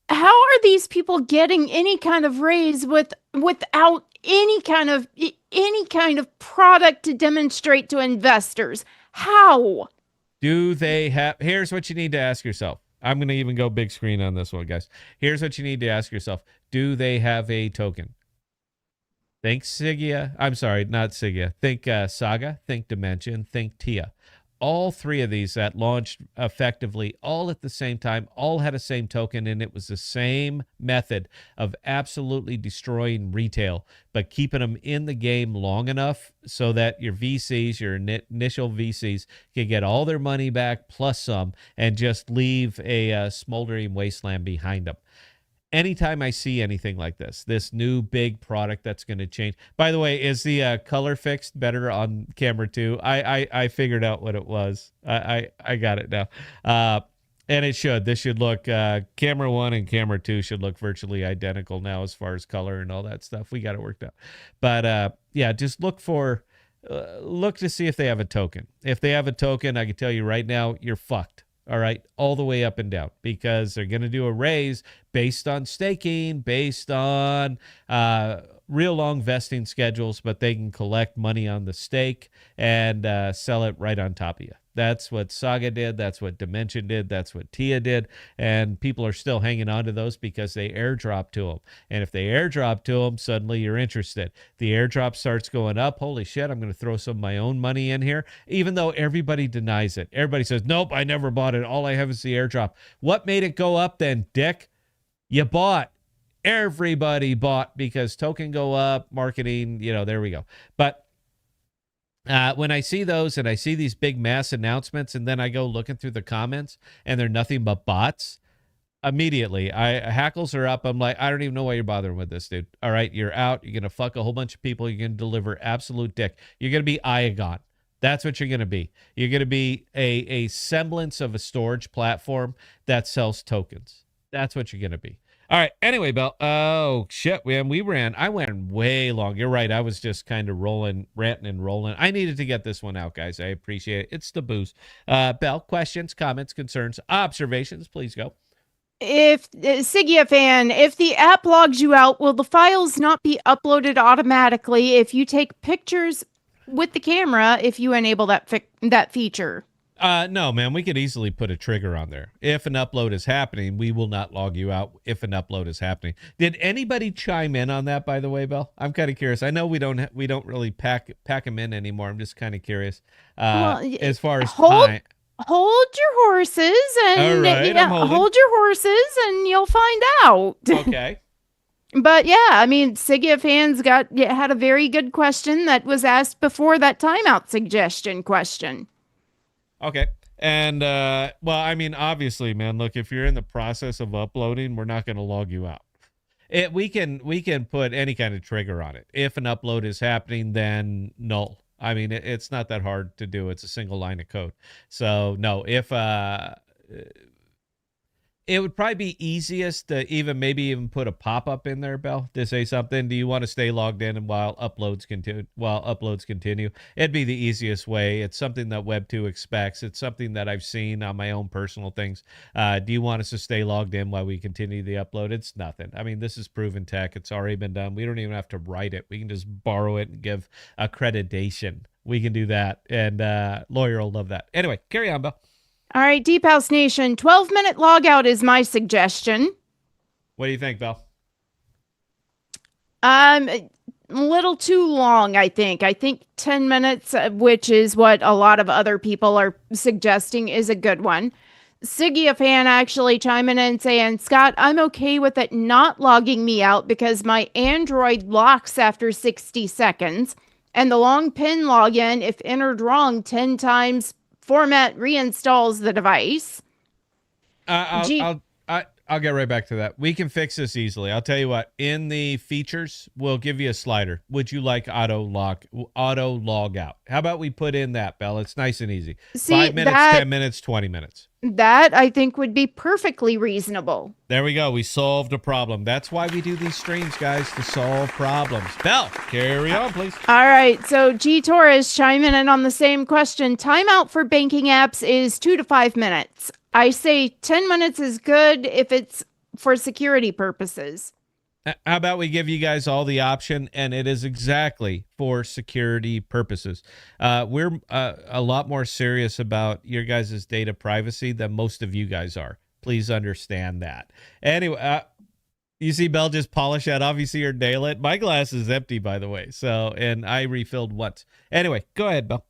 how are these people getting any kind of raise without any kind of product to demonstrate to investors? How? Do they have? Here's what you need to ask yourself. I'm going to even go big screen on this one, guys. Here's what you need to ask yourself. Do they have a token? Think Sigea. I'm sorry, not Sigea. Think Saga. Think Dimension. Think Tia. All three of these that launched effectively all at the same time, all had a same token, and it was the same method of absolutely destroying retail, but keeping them in the game long enough so that your VCs, your initial VCs, can get all their money back plus some and just leave a smoldering wasteland behind them. Anytime I see anything like this new big product that's going to change. By the way, is the color fixed better on camera two? I figured out what it was. I got it now. And it should. This should look camera one and camera two should look virtually identical now as far as color and all that stuff. We got it worked out. But yeah, just look to see if they have a token. If they have a token, I can tell you right now, you're fucked. All right, all the way up and down, because they're going to do a raise based on staking, based on real long vesting schedules, but they can collect money on the stake and sell it right on top of you. That's what Saga did. That's what Dimension did. That's what Tia did. And people are still hanging on to those because they airdrop to them. And if they airdrop to them, suddenly you're interested. The airdrop starts going up. Holy shit, I'm going to throw some of my own money in here, even though everybody denies it. Everybody says, nope, I never bought it. All I have is the airdrop. What made it go up then, dick? You bought. Everybody bought because token go up, marketing, there we go. But when I see those and I see these big mass announcements and then I go looking through the comments and they're nothing but bots, immediately hackles are up. I'm like, I don't even know why you're bothering with this, dude. All right, you're out. You're going to fuck a whole bunch of people. You're going to deliver absolute dick. You're going to be Iagon. That's what you're going to be. You're going to be a semblance of a storage platform that sells tokens. That's what you're going to be. All right. Anyway, Belle. Oh, shit. I went way long. You're right. I was just kind of ranting and rolling. I needed to get this one out, guys. I appreciate it. It's the booze. Belle, questions, comments, concerns, observations, please go. If Sigea fan, if the app logs you out, will the files not be uploaded automatically if you take pictures with the camera if you enable that feature? No, man, we could easily put a trigger on there. If an upload is happening, we will not log you out if an upload is happening. Did anybody chime in on that, by the way, Belle? I'm kind of curious. I know we don't really pack them in anymore. I'm just kind of curious. As far as time. Hold your horses and all right, hold your horses and you'll find out. Okay. But yeah, I mean, Sigea fans had a very good question that was asked before that timeout suggestion question. Okay. And, well, I mean, obviously, man, look, if you're in the process of uploading, we're not going to log you out. We can put any kind of trigger on it. If an upload is happening, then null. I mean, it's not that hard to do. It's a single line of code. So, no, if it would probably be easiest to even put a pop-up in there, Belle, to say something. Do you want to stay logged in and while uploads continue? It'd be the easiest way. It's something that Web 2 expects. It's something that I've seen on my own personal things. Do you want us to stay logged in while we continue the upload? It's nothing. I mean, this is proven tech. It's already been done. We don't even have to write it. We can just borrow it and give accreditation. We can do that, and Lawyer will love that. Anyway, carry on, Belle. All right, Deep House Nation, 12-minute logout is my suggestion. What do you think, Belle? A little too long, I think. I think 10 minutes, which is what a lot of other people are suggesting, is a good one. Sigea fan actually chiming in saying, Scott, I'm okay with it not logging me out because my Android locks after 60 seconds, and the long pin login, if entered wrong 10 times, format reinstalls the device. Uh, I'll G I'll I'll get right back to that. We can fix this easily. I'll tell you what. In the features, we'll give you a slider. Would you like auto log out? How about we put in that, Bell? It's nice and easy. See 5 minutes, 10 minutes, 20 minutes. that I think would be perfectly reasonable. There we go. We solved a problem. That's why we do these streams, guys, to solve problems. Bell, carry on, please. All right, so G Torres chiming in on the same question. Timeout for banking apps is 2 to 5 minutes. I say 10 minutes is good if it's for security purposes. How about we give you guys all the option, and it is exactly for security purposes. We're a lot more serious about your guys' data privacy than most of you guys are. Please understand that. Anyway, you see Bell just polish that off. You see her nail it. My glass is empty, by the way. So, and I refilled once. Anyway, go ahead, Bell.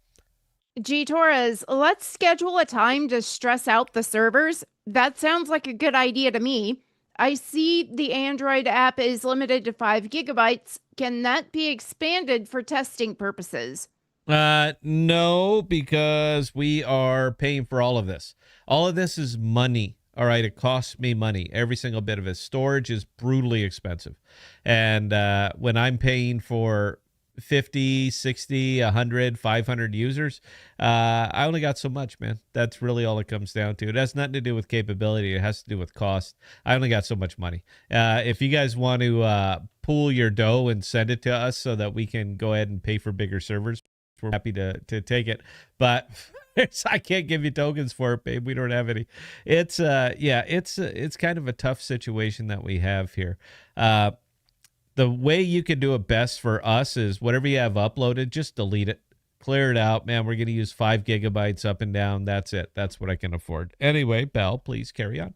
G Torres, let's schedule a time to stress out the servers. That sounds like a good idea to me. I see the Android app is limited to 5 GB. Can that be expanded for testing purposes? No, because we are paying for all of this. All of this is money. All right, it costs me money. Every single bit of it. Storage is brutally expensive. And when I'm paying for 50, 60, 100, 500 users, I only got so much, man. That's really all it comes down to. It has nothing to do with capability. It has to do with cost. I only got so much money. If you guys want to pool your dough and send it to us so that we can go ahead and pay for bigger servers, we're happy to take it. But I can't give you tokens for it, babe. We don't have any. It's it's kind of a tough situation that we have here. The way you can do it best for us is whatever you have uploaded, just delete it, clear it out, man. We're going to use 5 GB up and down. That's it. That's what I can afford. Anyway, Bell, please carry on.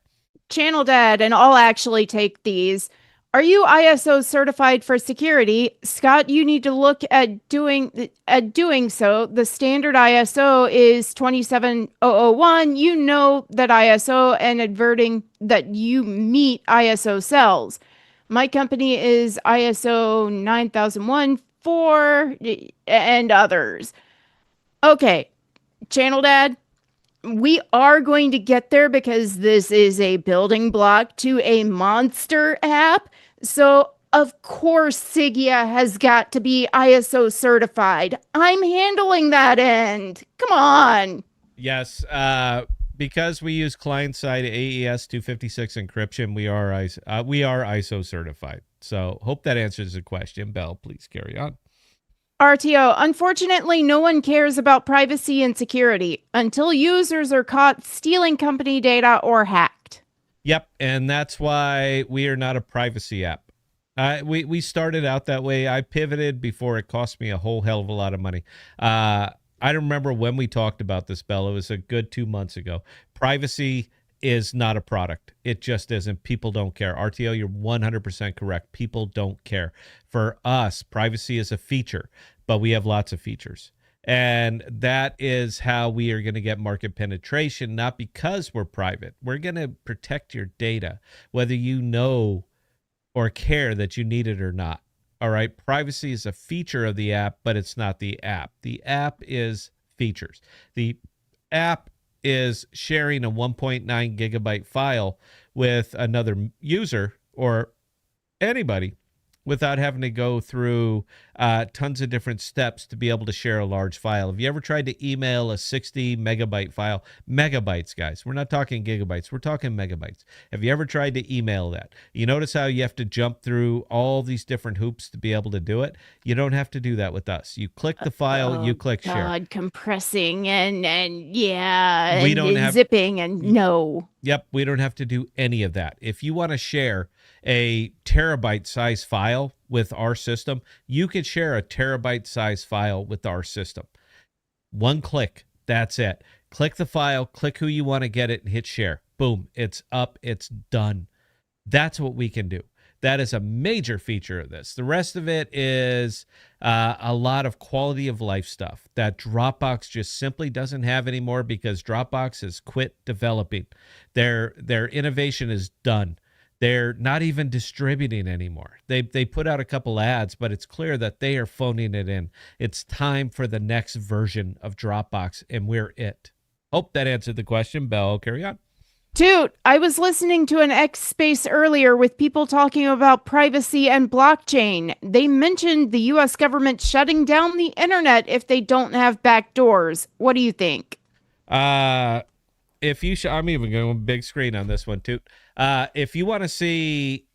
Channel Dad, and I'll actually take these. Are you ISO certified for security? Scott, you need to look at doing so. The standard ISO is 27001. You know that ISO and adverting that you meet ISO cells. My company is ISO 9001 4 and others. Okay, Channel Dad, we are going to get there because this is a building block to a monster app. So, of course, Sigea has got to be ISO certified. I'm handling that end. Come on. Yes, because we use client-side AES 256 encryption, we are ISO certified. So, hope that answers the question. Bell, please carry on. RTO, unfortunately, no one cares about privacy and security until users are caught stealing company data or hacked. Yep, and that's why we are not a privacy app. We started out that way. I pivoted before it cost me a whole hell of a lot of money. I don't remember when we talked about this, Bell. It was a good 2 months ago. Privacy is not a product. It just isn't. People don't care. RTO, you're 100% correct. People don't care. For us, privacy is a feature, but we have lots of features. And that is how we are going to get market penetration, not because we're private. We're going to protect your data, whether you know or care that you need it or not. All right. Privacy is a feature of the app, but it's not the app. The app is features. The app is sharing a 1.9 gigabyte file with another user or anybody without having to go through tons of different steps to be able to share a large file. Have you ever tried to email a 60 megabyte file? Megabytes, guys. We're not talking gigabytes. We're talking megabytes. Have you ever tried to email that? You notice how you have to jump through all these different hoops to be able to do it? You don't have to do that with us. You click the file, you click share. God, compressing and yeah, We and don't have zipping and no. Yep, we don't have to do any of that. If you want to share a terabyte size file with our system, you could share a terabyte size file with our system. One click, that's it. Click the file, click who you want to get it, and hit share. Boom, it's up, it's done. That's what we can do. That is a major feature of this. The rest of it is a lot of quality of life stuff that Dropbox just simply doesn't have anymore because Dropbox has quit developing. Their innovation is done. They're not even distributing anymore. They put out a couple ads, but it's clear that they are phoning it in. It's time for the next version of Dropbox, and we're it. Hope that answered the question. Bell, carry on. Dude, I was listening to an X space earlier with people talking about privacy and blockchain. They mentioned the US government shutting down the internet if they don't have backdoors. What do you think? Uh, if you, I'm even going big screen on this one too. If you want to see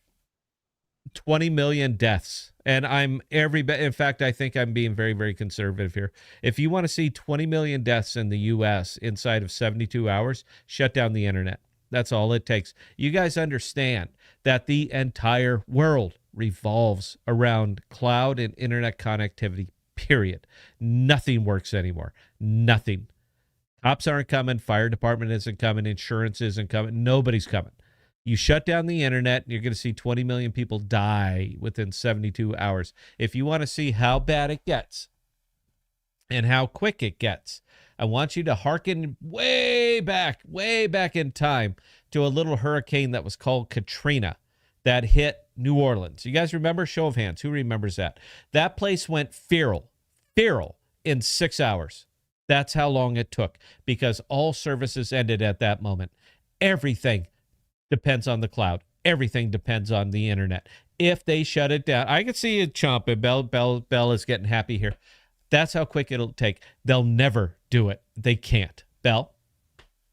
20 million deaths, and in fact, I think I'm being very, very conservative here. If you want to see 20 million deaths in the U.S. inside of 72 hours, shut down the internet. That's all it takes. You guys understand that the entire world revolves around cloud and internet connectivity, period. Nothing works anymore. Nothing. Cops aren't coming. Fire department isn't coming. Insurance isn't coming. Nobody's coming. You shut down the internet, and you're going to see 20 million people die within 72 hours. If you want to see how bad it gets and how quick it gets, I want you to hearken way back in time to a little hurricane that was called Katrina that hit New Orleans. You guys remember? Show of hands. Who remembers that? That place went feral in 6 hours. That's how long it took because all services ended at that moment. Everything depends on the cloud. Everything depends on the internet. If they shut it down, I can see it chomping. Bell is getting happy here. That's how quick it'll take. They'll never do it. They can't. Bell?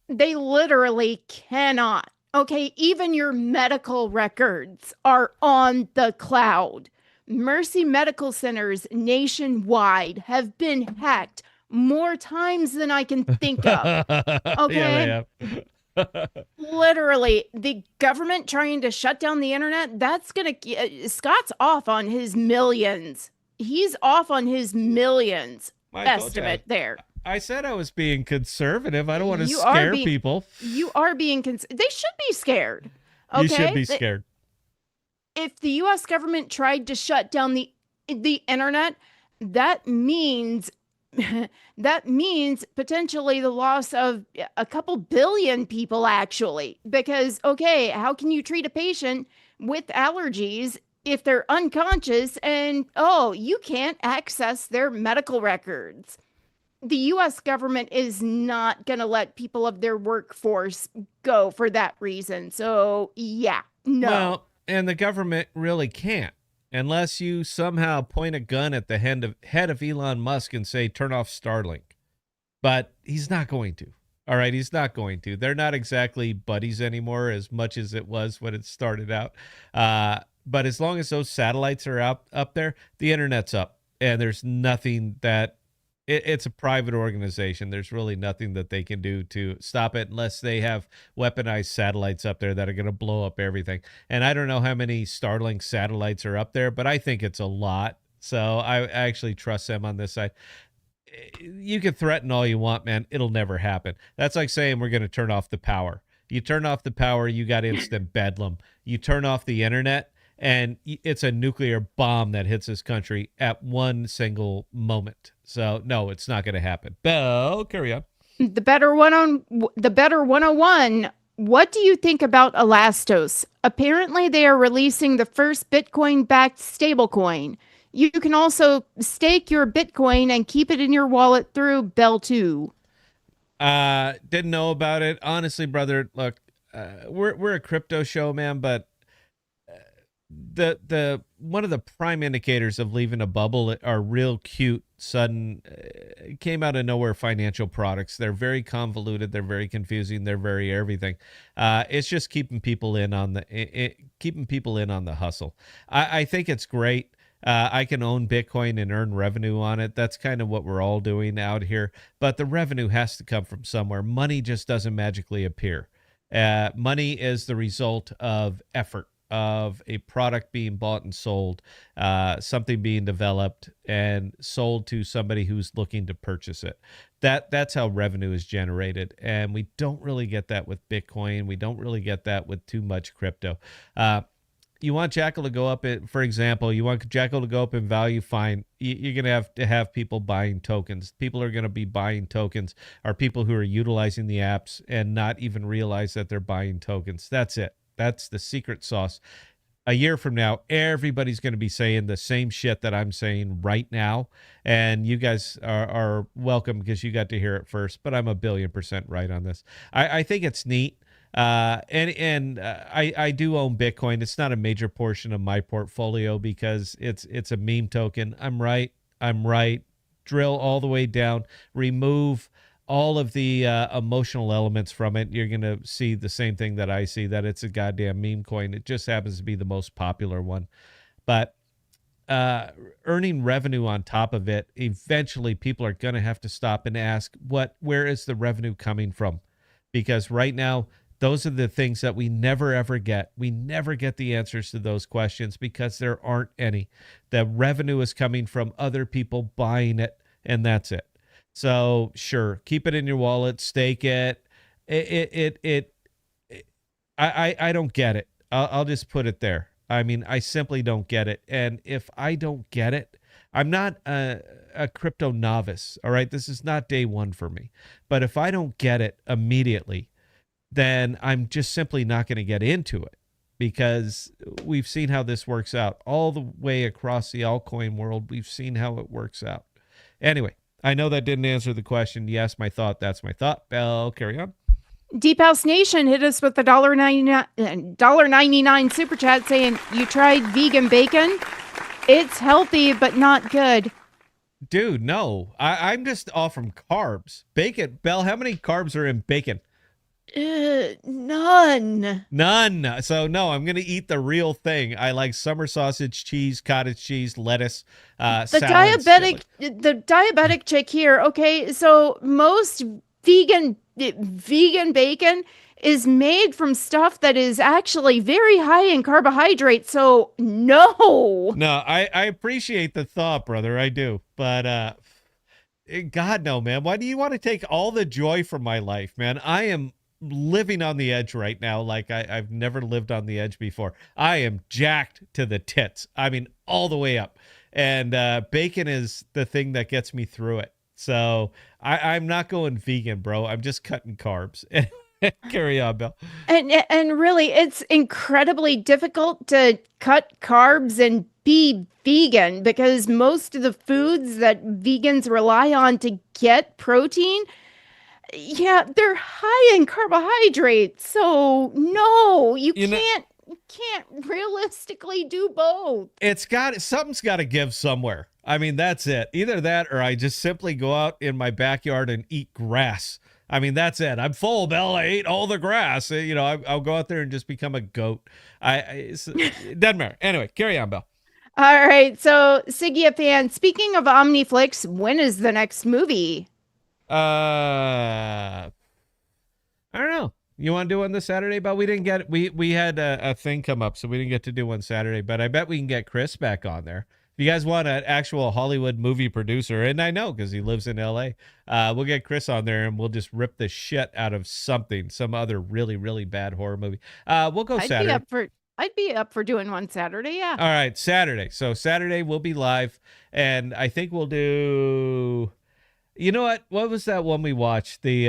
They literally cannot. Okay, even your medical records are on the cloud. Mercy medical centers nationwide have been hacked more times than I can think of. Okay. Yeah, they have. Literally, the government trying to shut down the internet, that's going to. Scott's off on his millions. He's off on his millions estimate there. I said I was being conservative. I don't want to You scare people. You are being. They should be scared. Okay? You should be scared. If the U.S. government tried to shut down the internet, that means potentially the loss of a couple billion people, actually. Because, okay, how can you treat a patient with allergies if they're unconscious and, oh, you can't access their medical records? The U.S. government is not going to let people of their workforce go for that reason. So, yeah, no. Well, and the government really can't. Unless you somehow point a gun at the head of Elon Musk and say, turn off Starlink. But he's not going to. All right, he's not going to. They're not exactly buddies anymore as much as it was when it started out. But as long as those satellites are up there, the internet's up. And there's nothing that... It's a private organization. There's really nothing that they can do to stop it unless they have weaponized satellites up there that are going to blow up everything. And I don't know how many Starlink satellites are up there, but I think it's a lot. So I actually trust them on this side. You can threaten all you want, man. It'll never happen. That's like saying we're going to turn off the power. You turn off the power, you got instant bedlam. You turn off the internet, and it's a nuclear bomb that hits this country at one single moment. So no, it's not going to happen. Bell, carry on. The better 101. What do you think about Elastos? Apparently, they are releasing the first Bitcoin-backed stablecoin. You can also stake your Bitcoin and keep it in your wallet through Bell 2. Didn't know about it. Honestly, brother, look, we're a crypto show, man, but the one of the prime indicators of leaving a bubble are real cute sudden came out of nowhere financial products. They're very convoluted, they're very confusing, they're very everything. It's just keeping people in on the hustle. I think it's great. I can own Bitcoin and earn revenue on it. That's kind of what we're all doing out here, but the revenue has to come from somewhere. Money just doesn't magically appear. Money is the result of effort, of a product being bought and sold, something being developed and sold to somebody who's looking to purchase it. That's how revenue is generated. And we don't really get that with Bitcoin. We don't really get that with too much crypto. you want Jackal to go up, for example, you want Jackal to go up in value, fine. You're going to have people buying tokens. People are going to be buying tokens, are people who are utilizing the apps and not even realize that they're buying tokens. That's it. That's the secret sauce. A year from now, everybody's going to be saying the same shit that I'm saying right now. And you guys are welcome because you got to hear it first. But I'm 1,000,000,000% right on this. I think it's neat. I do own Bitcoin. It's not a major portion of my portfolio because it's a meme token. I'm right. I'm right. Drill all the way down. Remove all of the emotional elements from it. You're going to see the same thing that I see, that it's a goddamn meme coin. It just happens to be the most popular one. But earning revenue on top of it, eventually people are going to have to stop and ask, where is the revenue coming from? Because right now, those are the things that we never, ever get. We never get the answers to those questions because there aren't any. The revenue is coming from other people buying it, and that's it. So sure, keep it in your wallet, stake it. I don't get it. I'll just put it there. I mean, I simply don't get it. And if I don't get it, I'm not a crypto novice. All right, this is not day one for me. But if I don't get it immediately, then I'm just simply not going to get into it, because we've seen how this works out all the way across the altcoin world. We've seen how it works out. Anyway, I know that didn't answer the question. Yes, my thought. That's my thought. Bell, carry on. Deep House Nation hit us with the $1.99 super chat saying, "You tried vegan bacon? It's healthy, but not good." Dude, no. I'm just off from carbs. Bacon. Bell, how many carbs are in bacon? None. None. So no, I'm gonna eat the real thing. I like summer sausage, cheese, cottage cheese, lettuce, salads, the diabetic chick here. Okay, so most vegan bacon is made from stuff that is actually very high in carbohydrates. So no. No, I appreciate the thought, brother. I do, but God no, man. Why do you want to take all the joy from my life, man? I am living on the edge right now, like I've never lived on the edge before. I am jacked to the tits. I mean, all the way up. And bacon is the thing that gets me through it. So I'm not going vegan, bro. I'm just cutting carbs. Carry on, Bill. And really, it's incredibly difficult to cut carbs and be vegan, because most of the foods that vegans rely on to get protein, yeah, they're high in carbohydrates. So no, you can't realistically do both. Something's got to give somewhere. I mean, that's it. Either that or I just simply go out in my backyard and eat grass. I mean, that's it. I'm full, Bill. I ate all the grass. I'll go out there and just become a goat. It doesn't matter. Anyway, carry on, Bill. All right. So, Sigea fan, speaking of OmniFlix, when is the next movie? I don't know. You want to do one this Saturday? But we didn't get we had a thing come up, so we didn't get to do one Saturday. But I bet we can get Chris back on there. If you guys want an actual Hollywood movie producer, and I know because he lives in LA, we'll get Chris on there and we'll just rip the shit out of some other really, really bad horror movie. We'll go Saturday. I'd be up for doing one Saturday, yeah. All right, Saturday. So Saturday we'll be live, and I think we'll do. You know what? What was that one we watched? The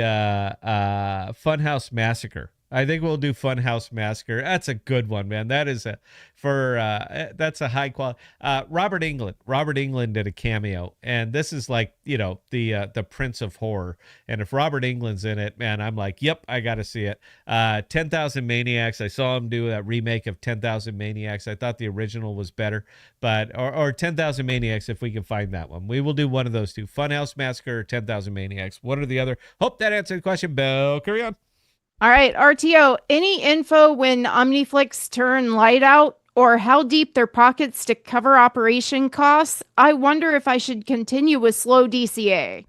Funhouse Massacre. I think we'll do Funhouse Massacre. That's a good one, man. That is that's a high quality. Robert Englund did a cameo, and this is like, the Prince of Horror. And if Robert Englund's in it, man, I'm like, yep, I got to see it. 10,000 Maniacs. I saw him do that remake of 10,000 Maniacs. I thought the original was better, but or 10,000 Maniacs if we can find that one. We will do one of those two: Funhouse Massacre or 10,000 Maniacs. One or the other. Hope that answered the question. Bill, carry on. All right, RTO, any info when OmniFlix turn light out, or how deep their pockets to cover operation costs? I wonder if I should continue with slow DCA.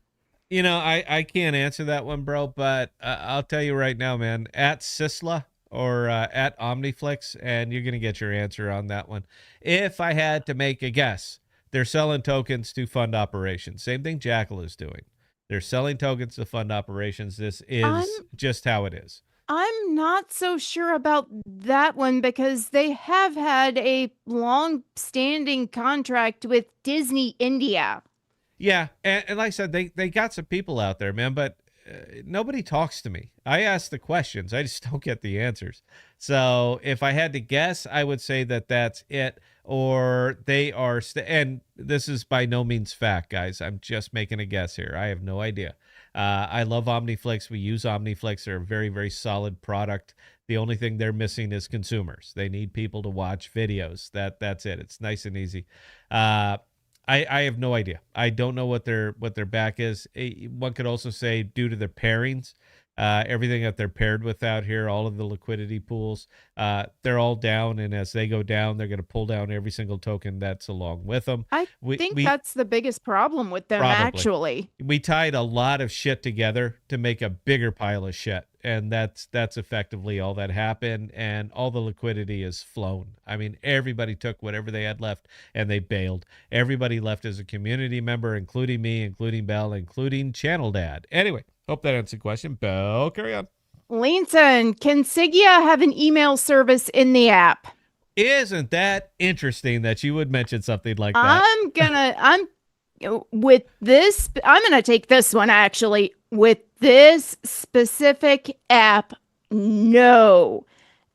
I can't answer that one, bro, but I'll tell you right now, man, at Sisla or at OmniFlix, and you're going to get your answer on that one. If I had to make a guess, they're selling tokens to fund operations. Same thing Jackal is doing. They're selling tokens to fund operations. This is just how it is. I'm not so sure about that one because they have had a long-standing contract with Disney India. Yeah, and like I said, they got some people out there, man, but nobody talks to me. I ask the questions, I just don't get the answers. So if I had to guess, I would say that that's it, or they are. And this is by no means fact, guys. I'm just making a guess here. I have no idea. I love OmniFlix. We use OmniFlix. They're a very, very solid product. The only thing they're missing is consumers. They need people to watch videos. That's it. It's nice and easy. Uh, I have no idea. I don't know what their back is. One could also say due to their pairings, everything that they're paired with out here, all of the liquidity pools, they're all down, and as they go down, they're going to pull down every single token that's along with them. I think We that's the biggest problem with them, probably actually. we tied a lot of shit together to make a bigger pile of shit, and that's effectively all that happened, and all the liquidity is flown. I mean, everybody took whatever they had left and they bailed. Everybody left as a community member, including me, including Bell, including Channel Dad. Anyway, hope that answered the question. Bell, carry on. Linson, can Sigea have an email service in the app? Isn't that interesting that you would mention something like that? I'm with this, I'm gonna take this one actually. With this specific app, no.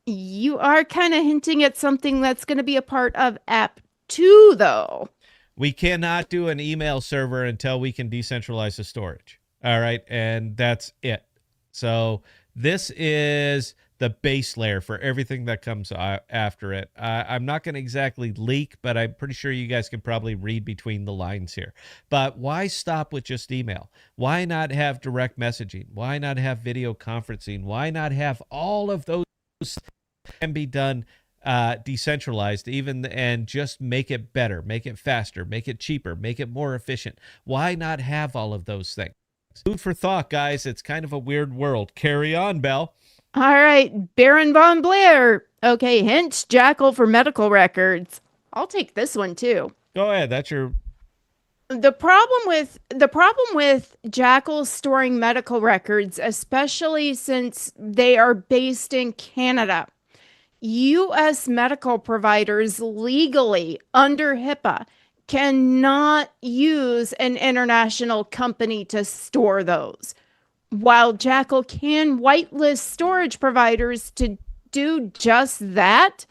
You are kind of hinting at something that's going to be a part of app 2, though. We cannot do an email server until we can decentralize the storage. All right. And that's it. So this is the base layer for everything that comes after it. I'm not going to exactly leak, but I'm pretty sure you guys can probably read between the lines here. But why stop with just email? Why not have direct messaging? Why not have video conferencing? Why not have all of those can be done decentralized, even, and just make it better, make it faster, make it cheaper, make it more efficient? Why not have all of those things? Food for thought, guys. It's kind of a weird world. Carry on, Bell. All right, Baron von Blair. Okay, hint Jackal for medical records. I'll take this one too. Go ahead. That's your. The problem with Jackal storing medical records, especially since they are based in Canada, U.S. medical providers legally under HIPAA cannot use an international company to store those. While Jackal can whitelist storage providers to do just that,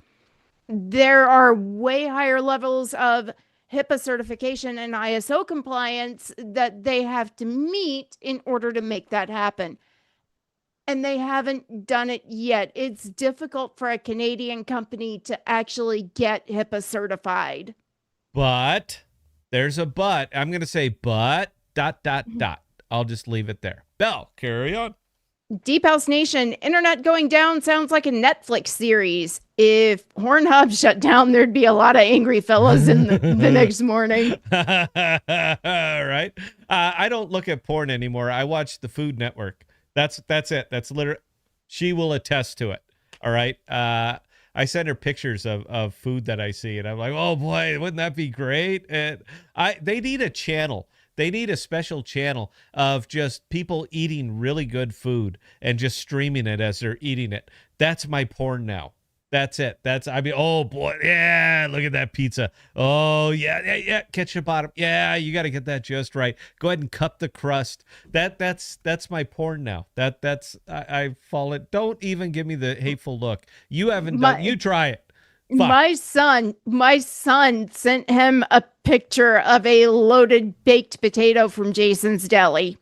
there are way higher levels of HIPAA certification and ISO compliance that they have to meet in order to make that happen. And they haven't done it yet. It's difficult for a Canadian company to actually get HIPAA certified. But there's a but. I'm going to say but dot dot dot. I'll just leave it there. Bell, carry on. Deep House Nation, internet going down sounds like a Netflix series. If Pornhub shut down, there'd be a lot of angry fellas in the next morning. All right. I don't look at porn anymore. I watch the Food Network. That's it. That's literally. She will attest to it. All right. I send her pictures of food that I see, and I'm like, oh boy, wouldn't that be great? And they need a channel. They need a special channel of just people eating really good food and just streaming it as they're eating it. That's my porn now. That's it. Oh boy, yeah, look at that pizza. Oh yeah. Ketchup bottom. Yeah, you got to get that just right. Go ahead and cup the crust. That's my porn now. I fall it. Don't even give me the hateful look. You haven't done. You try it. Fuck. My son sent him a picture of a loaded baked potato from Jason's Deli.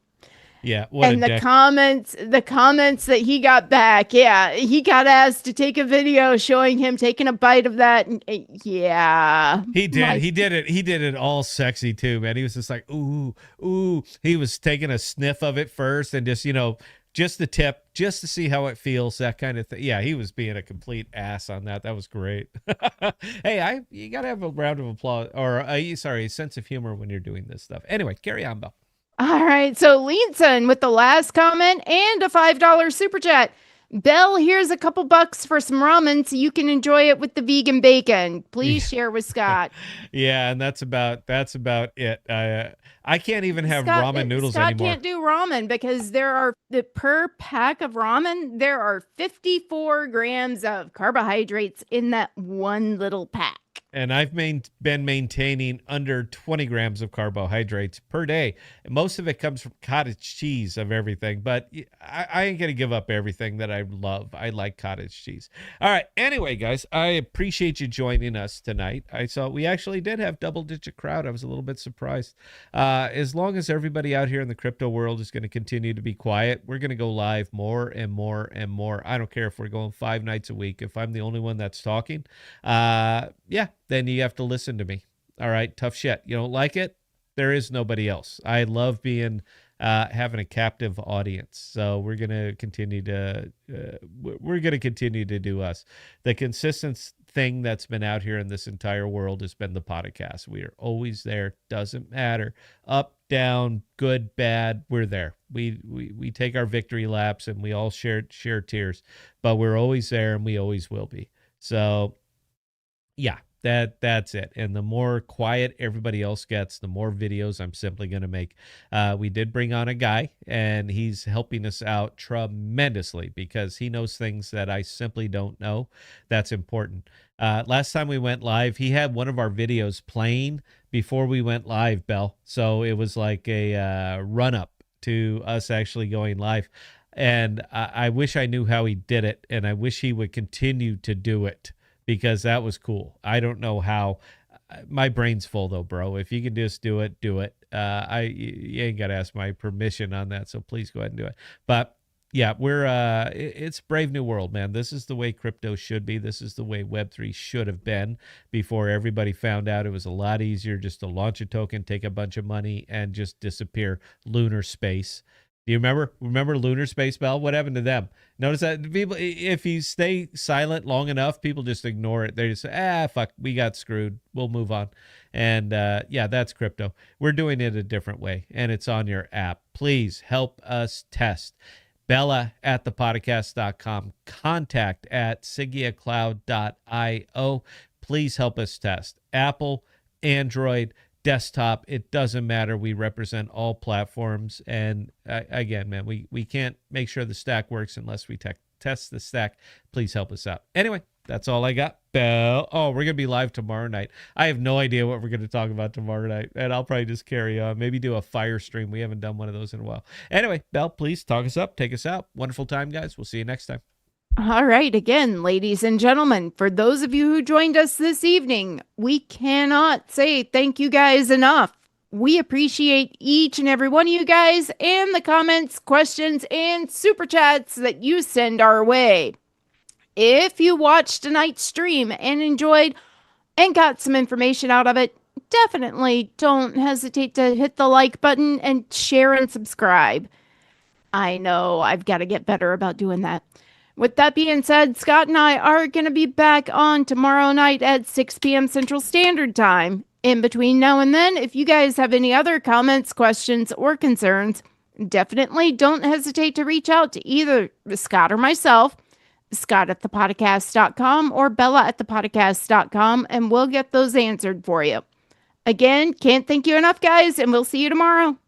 Yeah, and the comments that he got back, yeah, he got asked to take a video showing him taking a bite of that. And, yeah, he did. He did it. He did it all sexy too, man. He was just like, ooh. He was taking a sniff of it first, and just the tip, just to see how it feels, that kind of thing. Yeah, he was being a complete ass on that. That was great. Hey, you gotta have a round of applause, or a sense of humor when you're doing this stuff. Anyway, carry on, Bell. All right, so Leanson with the last comment and a $5 super chat. Belle, here's a couple bucks for some ramen so you can enjoy it with the vegan bacon. Please share with Scott. Yeah, and that's about it. I can't even have ramen noodles Scott anymore. can't do ramen because there are per pack of ramen, there are 54 grams of carbohydrates in that one little pack. And I've been maintaining under 20 grams of carbohydrates per day. Most of it comes from cottage cheese of everything, but I ain't going to give up everything that I love. I like cottage cheese. All right. Anyway, guys, I appreciate you joining us tonight. I saw we actually did have double-digit crowd. I was a little bit surprised. As long as everybody out here in the crypto world is going to continue to be quiet, we're going to go live more and more and more. I don't care if we're going 5 nights a week. If I'm the only one that's talking, yeah, then you have to listen to me. All right, tough shit. You don't like it? There is nobody else. I love being having a captive audience. So we're gonna continue to do us. The consistent thing that's been out here in this entire world has been the podcast. We are always there. Doesn't matter up, down, good, bad. We're there. We take our victory laps and we all share tears, but we're always there and we always will be. So yeah, that's it. And the more quiet everybody else gets, the more videos I'm simply going to make. We did bring on a guy, and he's helping us out tremendously because he knows things that I simply don't know. That's important. Last time we went live, he had one of our videos playing before we went live, Bell. So it was like a run up to us actually going live. And I wish I knew how he did it, and I wish he would continue to do it, because that was cool. I don't know how. My brain's full though, bro. If you can just do it, do it. You ain't got to ask my permission on that, so please go ahead and do it. But yeah, it's brave new world, man. This is the way crypto should be. This is the way Web3 should have been before everybody found out it was a lot easier just to launch a token, take a bunch of money, and just disappear lunar space. Do you remember lunar space, Bell? What happened to them? Notice that people, if you stay silent long enough, people just ignore it. They just say, fuck, we got screwed. We'll move on. And yeah, that's crypto. We're doing it a different way, and it's on your app. Please help us test. Bella at ThePodocasts.com. Contact at SigeaCloud.io. Please help us test. Apple, Android, desktop, it doesn't matter. We represent all platforms. And again, man, we can't make sure the stack works unless we test the stack. Please help us out. Anyway, that's all I got. Bell. Oh, we're going to be live tomorrow night. I have no idea what we're going to talk about tomorrow night, and I'll probably just carry on. Maybe do a fire stream. We haven't done one of those in a while. Anyway, Bell, please talk us up. Take us out. Wonderful time, guys. We'll see you next time. All right. Again, ladies and gentlemen, for those of you who joined us this evening, we cannot say thank you guys enough. We appreciate each and every one of you guys and the comments, questions, and super chats that you send our way. If you watched tonight's stream and enjoyed and got some information out of it, definitely don't hesitate to hit the like button and share and subscribe. I know I've got to get better about doing that. With that being said, Scott and I are going to be back on tomorrow night at 6 p.m. Central Standard Time. In between now and then, if you guys have any other comments, questions, or concerns, definitely don't hesitate to reach out to either Scott or myself, Scott at ThePodocasts.com or Bella at ThePodocasts.com, and we'll get those answered for you. Again, can't thank you enough, guys, and we'll see you tomorrow.